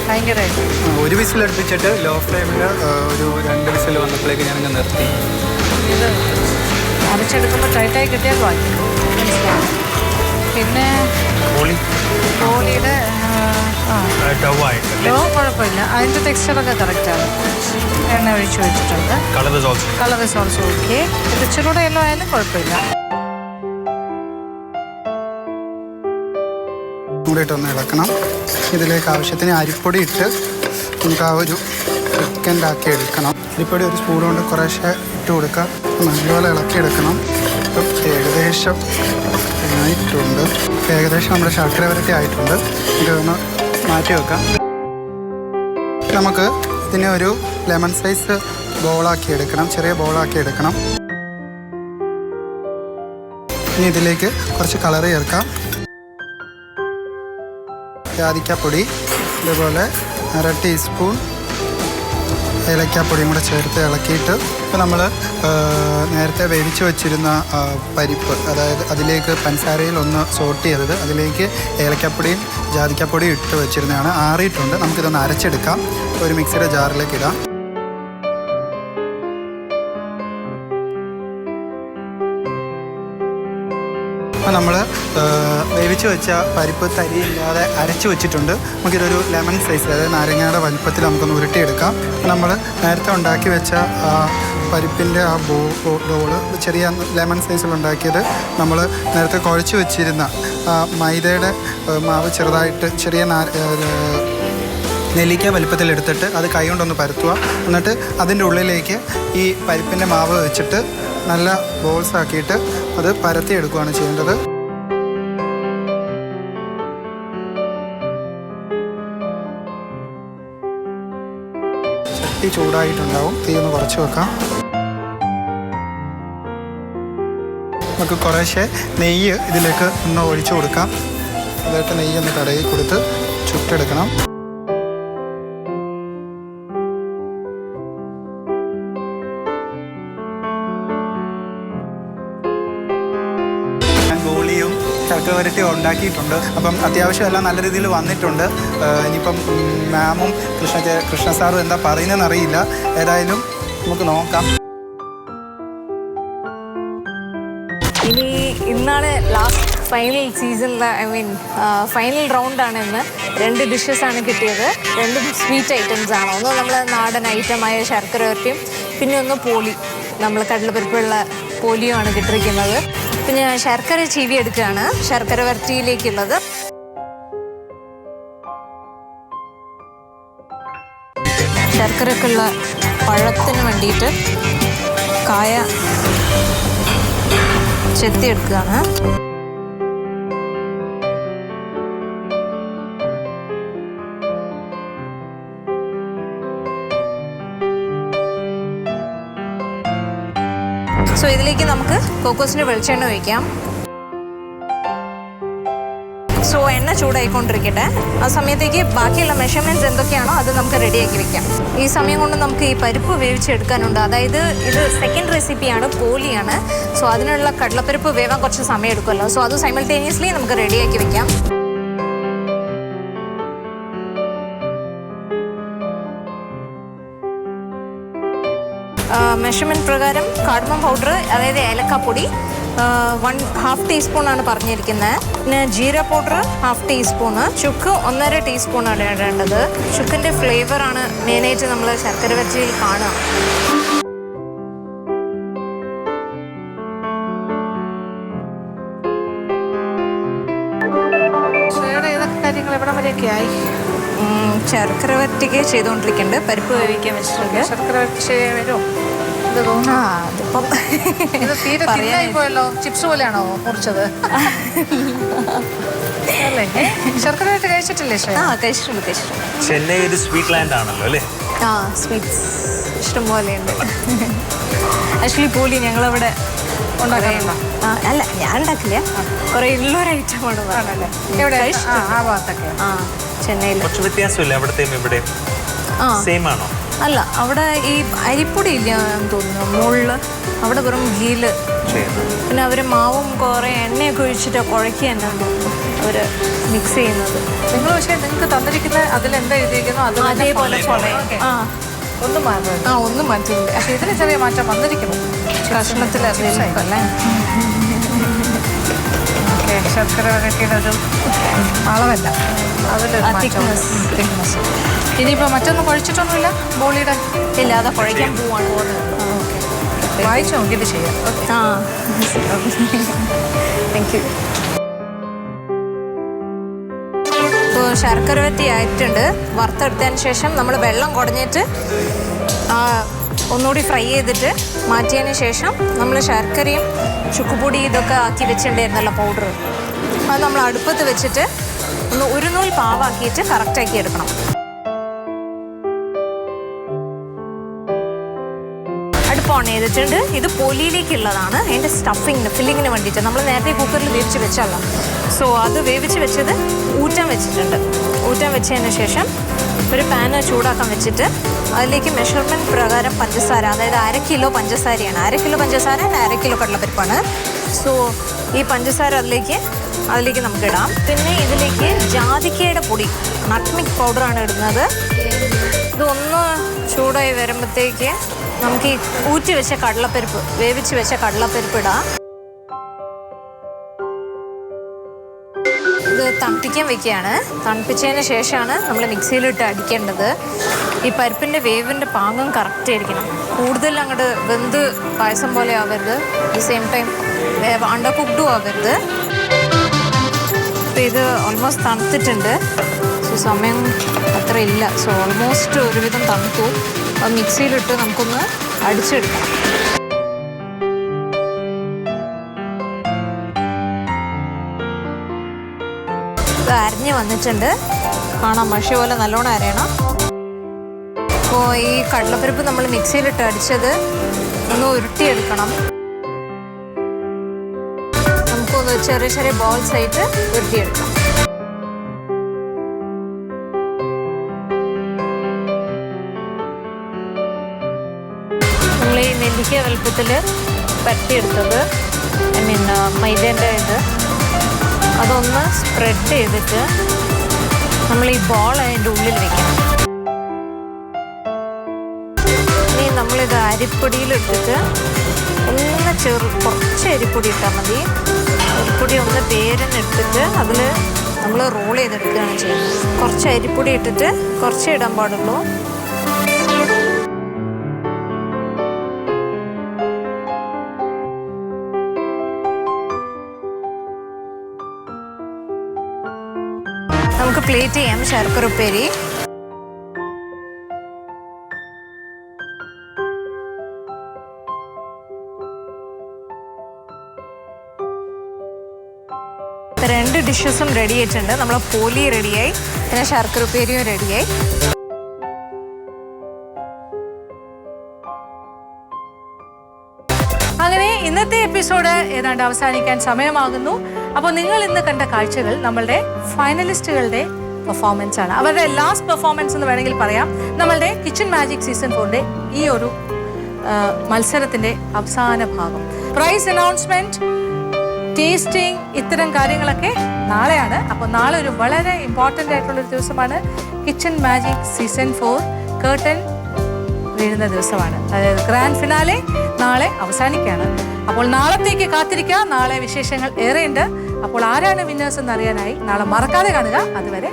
Speaker 1: ഭയങ്കരമായിട്ട്
Speaker 3: ഒരു വിസിൽ അടുപ്പിച്ചിട്ട് ലോ ഫ്ലെയിമിൽ ഒരു 2 വിസിൽ വന്നപ്പോഴേക്ക് ഞാനങ്ങ് നിർത്തി.
Speaker 1: ഇത് അരച്ചെടുക്കുമ്പോൾ ടൈറ്റായി കിട്ടിയാൽ വാങ്ങി. പിന്നെ കോളിയുടെ ഡോ കുഴപ്പമില്ല. അതിൻ്റെ ടെക്സ്ചറൊക്കെ കറക്റ്റാണ്. എണ്ണ ഒഴിച്ച് വെച്ചിട്ടുണ്ട്. Colour is also okay. ഇത് ഇച്ചിരൂടെ എല്ലോ ആയാലും കുഴപ്പമില്ല.
Speaker 3: കൂടെ ഇട്ടൊന്ന് ഇളക്കണം. ഇതിലേക്ക് ആവശ്യത്തിന് അരിപ്പൊടി ഇട്ട് നമുക്ക് ആ ഒരു സെക്കൻഡാക്കി എടുക്കണം. അരിപ്പൊടി ഒരു സ്പൂൺ കൊണ്ട് കുറേശ്ശെ ഇട്ട് കൊടുക്കുക. നല്ലപോലെ ഇളക്കിയെടുക്കണം. ഇപ്പം ഏകദേശം ആയിട്ടുണ്ട്. ഏകദേശം നമ്മുടെ ശർക്കര വരട്ടി ആയിട്ടുണ്ട്. ഇതൊന്ന് മാറ്റി വെക്കാം. നമുക്ക് ഇതിനെ ഒരു ലെമൺ സൈസ് ബോളാക്കി എടുക്കണം. ചെറിയ ബോളാക്കി എടുക്കണം. ഇനി ഇതിലേക്ക് കുറച്ച് കളർ ചേർക്കാം. ജാതിക്കാപ്പൊടി, ഇതുപോലെ 1/2 ടീസ്പൂൺ ഏലക്കാപ്പൊടിയും കൂടെ ചേർത്ത് ഇളക്കിയിട്ട് ഇപ്പോൾ നമ്മൾ നേരത്തെ വേവിച്ച് വെച്ചിരുന്ന പരിപ്പ്, അതായത് അതിലേക്ക് പഞ്ചസാരയിൽ ഒന്ന് സോട്ട് ചെയ്തത്, അതിലേക്ക് ഏലക്കാപ്പൊടിയും ജാതിക്കാപ്പൊടിയും ഇട്ട് വെച്ചിരുന്നതാണ്. ആറിയിട്ടുണ്ട്. നമുക്കിതൊന്ന് അരച്ചെടുക്കാം. ഒരു മിക്സിയുടെ ജാറിലേക്ക് ഇടാം. അപ്പോൾ നമ്മൾ വേവിച്ച് വെച്ച പരിപ്പ് തരിയില്ലാതെ അരച്ച് വെച്ചിട്ടുണ്ട്. നമുക്കിതൊരു ലെമൺ സൈസ്, അതായത് നാരങ്ങയുടെ വലുപ്പത്തിൽ നമുക്കൊന്ന് ഉരുട്ടിയെടുക്കാം. നമ്മൾ നേരത്തെ ഉണ്ടാക്കി വെച്ച പരിപ്പിൻ്റെ ആ ബോള് ചെറിയ ലെമൺ സൈസിൽ ഉണ്ടാക്കിയത് നമ്മൾ നേരത്തെ കുഴച്ച് വെച്ചിരുന്ന മൈദയുടെ മാവ് ചെറുതായിട്ട് ചെറിയ നെല്ലിക്ക വലുപ്പത്തിൽ എടുത്തിട്ട് അത് കൈ കൊണ്ടൊന്ന് പരത്തുക. എന്നിട്ട് അതിൻ്റെ ഉള്ളിലേക്ക് ഈ പരിപ്പിൻ്റെ മാവ് വെച്ചിട്ട് നല്ല ബോൾസ് ആക്കിയിട്ട് അത് പരത്തിയെടുക്കുകയാണ് ചെയ്യേണ്ടത്. ചട്ടി ചൂടായിട്ടുണ്ടാവും. തീ ഒന്ന് കുറച്ച് വെക്കാം. നമുക്ക് കുറേശ്ശെ നെയ്യ് ഇതിലേക്ക് ഒന്ന് ഒഴിച്ചു കൊടുക്കാം. അതായിട്ട് നെയ്യ് ഒന്ന് തടയി കൊടുത്ത് ചുട്ടെടുക്കണം. ഗോളിയും ശർക്കര വരട്ടി ഉണ്ടാക്കിയിട്ടുണ്ട്. അപ്പം അത്യാവശ്യം എല്ലാം നല്ല രീതിയിൽ വന്നിട്ടുണ്ട്. ഇനിയിപ്പം മാമും കൃഷ്ണ സാറും എന്താ പറയുന്നതെന്ന് അറിയില്ല. ഏതായാലും നമുക്ക് നോക്കാം.
Speaker 1: ഇന്നാണ് ലാസ്റ്റ്
Speaker 4: ഫൈനൽ സീസണിൽ ഫൈനൽ റൗണ്ടാണ് ഇന്ന്. 2 ഡിഷസാണ് കിട്ടിയത്. 2 സ്വീറ്റ് ഐറ്റംസ് ആണ്. ഒന്ന് നമ്മൾ നാടൻ ഐറ്റമായ ശർക്കര വരട്ടിയും പിന്നെ ഒന്ന് പോളി, നമ്മൾ കടലപ്പരിപ്പുള്ള പോളിയുമാണ് കിട്ടിയിരിക്കുന്നത്. പിന്നെ ശർക്കര ചീവി എടുക്കുകയാണ് ശർക്കര വരട്ടിയിലേക്കുള്ളത്. ശർക്കരക്കുള്ള പഴത്തിന് വേണ്ടിയിട്ട് കായ ചെത്തിയെടുക്കുകയാണ്. സോ ഇതിലേക്ക് നമുക്ക് കോക്കോസിൻ്റെ വെളിച്ചെണ്ണ ഒഴിക്കാം. സോ എണ്ണ ചൂടായിക്കൊണ്ടിരിക്കട്ടെ. ആ സമയത്തേക്ക് ബാക്കിയുള്ള മെഷർമെൻറ്റ്സ് എന്തൊക്കെയാണോ അത് നമുക്ക് റെഡിയാക്കി വെക്കാം. ഈ സമയം കൊണ്ട് നമുക്ക് ഈ പരിപ്പ് വേവിച്ചെടുക്കാനുണ്ട്. അതായത് ഇത് സെക്കൻഡ് റെസിപ്പിയാണ്, പോളിയാണ്. സോ അതിനുള്ള കടലപ്പരിപ്പ് വേവാൻ കുറച്ച് സമയം എടുക്കുമല്ലോ. സോ അത് സൈമൾട്ടേനിയസ്ലി നമുക്ക് റെഡിയാക്കി വെക്കാം. മെഷർമെൻറ്റ് പ്രകാരം കാർഡമം പൗഡർ, അതായത് ഏലക്കാപ്പൊടി 1/2 ടീസ്പൂണാണ് പറഞ്ഞിരിക്കുന്നത്. പിന്നെ ജീര പൗഡർ 1/2 ടീസ്പൂണ്, ചുക്ക് 1.5 ടീസ്പൂണാണ് ഇടേണ്ടത്. ചുക്കിൻ്റെ ഫ്ലേവറാണ് മെയിനായിട്ട് നമ്മൾ ശർക്കര വരട്ടിയിൽ കാണുക.
Speaker 1: കാര്യങ്ങൾ എവിടെ വരെയൊക്കെ ആയി?
Speaker 4: ശർക്കര വരട്ടിക്ക് ചെയ്തുകൊണ്ടിരിക്കുന്നുണ്ട്. പരിപ്പ് വേവിക്കാൻ വെച്ചിട്ടുണ്ട്.
Speaker 1: ശർക്കര വരട്ടി ശരിയായി വരുമോ? ഇത് തോന്നുന്നു.
Speaker 4: അതിപ്പം
Speaker 1: ഇത് തീരെ തിന്നായി പോയല്ലോ. ചിപ്സ് പോലെയാണോ മുറിച്ചത്? അല്ലേ? ശർക്കര വരട്ടി കഴിച്ചിട്ടില്ലേ?
Speaker 4: കഴിച്ചിട്ടുണ്ട്.
Speaker 2: ചെന്നൈ ഒരു സ്വീറ്റ് ലാൻഡ് ആണല്ലോ അല്ലേ?
Speaker 4: സ്വീറ്റ്സ് ഇഷ്ടം പോലെയുണ്ട്. ആക്ച്വലി പോളി ഞങ്ങളവിടെ
Speaker 1: ഉണ്ടാക്കാറുണ്ടോ?
Speaker 4: അല്ല, ഞാൻ ഉണ്ടാക്കില്ല. കുറേ ഉള്ളൊരു ഐറ്റമാണ്.
Speaker 1: എവിടെ? ആ ഭാഗത്തൊക്കെ.
Speaker 4: ചെന്നൈയിൽ
Speaker 2: കുറച്ച് വ്യത്യാസമില്ല അവിടത്തെയും ഇവിടെയും? സെയിം ആണോ?
Speaker 4: അല്ല, അവിടെ ഈ അരിപ്പൊടി ഇല്ല എന്ന് തോന്നുന്നു മുകളിൽ. അവിടെ വെറും ഗീല്, പിന്നെ അവർ മാവും കുറേ എണ്ണയൊക്കെ ഒഴിച്ചിട്ട് കുഴക്കി തന്നെ തോന്നുന്നു അവർ മിക്സ് ചെയ്യുന്നത്.
Speaker 1: നിങ്ങൾ പക്ഷേ നിങ്ങൾക്ക് തന്നിരിക്കുന്ന അതിലെന്താ എഴുതിയിരിക്കുന്നോ അത്
Speaker 4: അതേപോലെ
Speaker 1: ഒന്നും മാറില്ല.
Speaker 4: ഒന്നും മാറ്റില്ല.
Speaker 1: പക്ഷെ ഇതിന് ചെറിയ മാറ്റം വന്നിരിക്കുന്നു.
Speaker 4: കഷ്ണത്തിൽ അല്ലേ?
Speaker 1: ഓക്കെ, ശർക്കര വരട്ടിയുടെ ഒരു അളവല്ല, അതിലൊരു തിക്നെസ്. ഇനിയിപ്പോൾ മറ്റൊന്നും കുഴച്ചിട്ടൊന്നുമില്ല ബോളിയുടെ?
Speaker 4: ഇല്ല, അത് കുഴയ്ക്കാൻ പോവാണ്.
Speaker 1: വായിച്ചു നോക്കിയിട്ട് ചെയ്യാം.
Speaker 4: Thank you. ഇപ്പോൾ ശർക്കര വരട്ടി ആയിട്ടുണ്ട്. വറുത്തെടുത്തതിന് ശേഷം നമ്മൾ വെള്ളം കുടഞ്ഞിട്ട് ഒന്നുകൂടി ഫ്രൈ ചെയ്തിട്ട് മാറ്റിയതിന് ശേഷം നമ്മൾ ശർക്കരയും ചുക്കുപൊടി ഇതൊക്കെ ആക്കി വെച്ചിട്ടുണ്ടായിരുന്നല്ലോ പൗഡർ, അത് നമ്മൾ അടുപ്പത്ത് വെച്ചിട്ട് ഒന്ന് ഒരു നൂൽ പാവാക്കിയിട്ട് കറക്റ്റാക്കി എടുക്കണം. അടുപ്പ് ഓൺ ചെയ്തിട്ടുണ്ട്. ഇത് പോലിയിലേക്കുള്ളതാണ്. അതിൻ്റെ ഫില്ലിങ്ങിന് വേണ്ടിയിട്ട് നമ്മൾ നേരത്തെ കുക്കറിൽ വേവിച്ച് വെച്ചല്ല. സോ അത് വേവിച്ച് വെച്ചത് ഊറ്റാൻ വെച്ചിട്ടുണ്ട്. ഊറ്റാൻ വെച്ചതിന് ശേഷം ഒരു പാന് ചൂടാക്കാൻ വെച്ചിട്ട് അതിലേക്ക് മെഷർമെൻറ്റ് പ്രകാരം പഞ്ചസാര, അതായത് 1/2 കിലോ പഞ്ചസാരയാണ്. 1/2 കിലോ പഞ്ചസാര 1/2 കിലോ കടലപ്പരിപ്പാണ്. സോ ഈ പഞ്ചസാര അതിലേക്ക് നമുക്ക് ഇടാം. പിന്നെ ഇതിലേക്ക് ജാതിക്കയുടെ പൊടി, നട്ട്മിക് പൗഡറാണ് ഇടുന്നത്. ഇതൊന്ന് ചൂടായി വരുമ്പോഴത്തേക്ക് നമുക്ക് ഈ ഊറ്റി വെച്ച കടലപ്പരിപ്പ്, വേവിച്ച് വെച്ച കടലപ്പരിപ്പ് ഇടാം. ഇത് തണുപ്പിക്കാൻ വെക്കുകയാണ്. തണുപ്പിച്ചതിന് ശേഷമാണ് നമ്മൾ മിക്സിയിലിട്ട് അടിക്കേണ്ടത്. ഈ പരിപ്പിൻ്റെ വേവിൻ്റെ പാകം കറക്റ്റ് ആയിരിക്കണം. കൂടുതൽ അങ്ങോട്ട് വെന്ത് പായസം പോലെ ആവരുത്, അറ്റ് സെയിം ടൈം അണ്ടർ കുക്ക്ഡും ആവരുത്. അപ്പോൾ ഇത് ഓൾമോസ്റ്റ് തണുത്തിട്ടുണ്ട്. സോ സമയം അത്ര ഇല്ല. സോ ഓൾമോസ്റ്റ് ഒരുവിധം തണുത്തു. അത് മിക്സിയിലിട്ട് നമുക്കൊന്ന് അടിച്ചെടുക്കാം. ഇത് അരഞ്ഞ് വന്നിട്ടുണ്ട്. കാണാം, മഷി പോലെ നല്ലോണം അരയണം. അപ്പോൾ ഈ കടലപ്പരിപ്പ് നമ്മൾ മിക്സിയിലിട്ട് അടിച്ചത് ഒന്ന് ഉരുട്ടിയെടുക്കണം. നമുക്കൊന്ന് ചെറിയ ചെറിയ ബോൾസ് ആയിട്ട് ഉരുട്ടിയെടുക്കാം. നമ്മൾ ഈ നെല്ലിക്ക വലുപ്പത്തിൽ പരത്തിയെടുത്തത്, മൈദേൻ്റെ ഇത്, അതൊന്ന് സ്പ്രെഡ് ചെയ്തിട്ട് നമ്മൾ ഈ ബോൾ അതിൻ്റെ ഉള്ളിൽ വെക്കണം. ഇനി നമ്മളിത് അരിപ്പൊടിയിലിട്ടിട്ട് ഒന്ന് കുറച്ച് അരിപ്പൊടി ഇട്ടാൽ മതി.
Speaker 8: അരിപ്പൊടി ഒന്ന് പേരിനെടുത്തിട്ട് അതിൽ നമ്മൾ റോൾ ചെയ്തെടുക്കുകയാണ് ചെയ്യുന്നത്. കുറച്ച് അരിപ്പൊടി ഇട്ടിട്ട് കുറച്ച് ഇടാൻ പാടുള്ളൂ. നമുക്ക് പ്ലേറ്റ് ചെയ്യാം ശർക്കര ഉപ്പേരി. രണ്ട് ഡിഷസും റെഡി ആയിട്ടുണ്ട്. നമ്മളെ പോലി റെഡിയായി, പിന്നെ ശർക്കര ഉപ്പേരിയും റെഡിയായി.
Speaker 1: അങ്ങനെ ഇന്നത്തെ എപ്പിസോഡ് ഏതാണ്ട് അവസാനിക്കാൻ സമയമാകുന്നു. അപ്പോൾ നിങ്ങൾ ഇന്ന് കണ്ട കാഴ്ചകൾ നമ്മളുടെ ഫൈനലിസ്റ്റുകളുടെ പെർഫോമൻസ് ആണ്. അവരുടെ ലാസ്റ്റ് പെർഫോമൻസ് എന്ന് വേണമെങ്കിൽ പറയാം. നമ്മളുടെ കിച്ചൺ മാജിക് സീസൺ 4 ഈ ഒരു മത്സരത്തിൻ്റെ അവസാന ഭാഗം. പ്രൈസ് അനൗൺസ്മെൻറ്റ്, ടേസ്റ്റിംഗ്, ഇത്തരം കാര്യങ്ങളൊക്കെ നാളെയാണ്. അപ്പോൾ നാളെ ഒരു വളരെ ഇമ്പോർട്ടൻ്റ് ആയിട്ടുള്ളൊരു ദിവസമാണ്. കിച്ചൺ മാജിക് സീസൺ 4 കേർട്ടൻ വീഴുന്ന ദിവസമാണ്. അതായത് ഗ്രാൻഡ് ഫിനാലെ നാളെ അവസാനിക്കുകയാണ്. അപ്പോൾ നാളത്തേക്ക് കാത്തിരിക്കുക. നാളെ വിശേഷങ്ങൾ ഏറെയുണ്ട്. അപ്പോൾ ആരാണ് വിന്നേഴ്സ് എന്നറിയാനായി നാളെ മറക്കാതെ കാണുക. അതുവരെ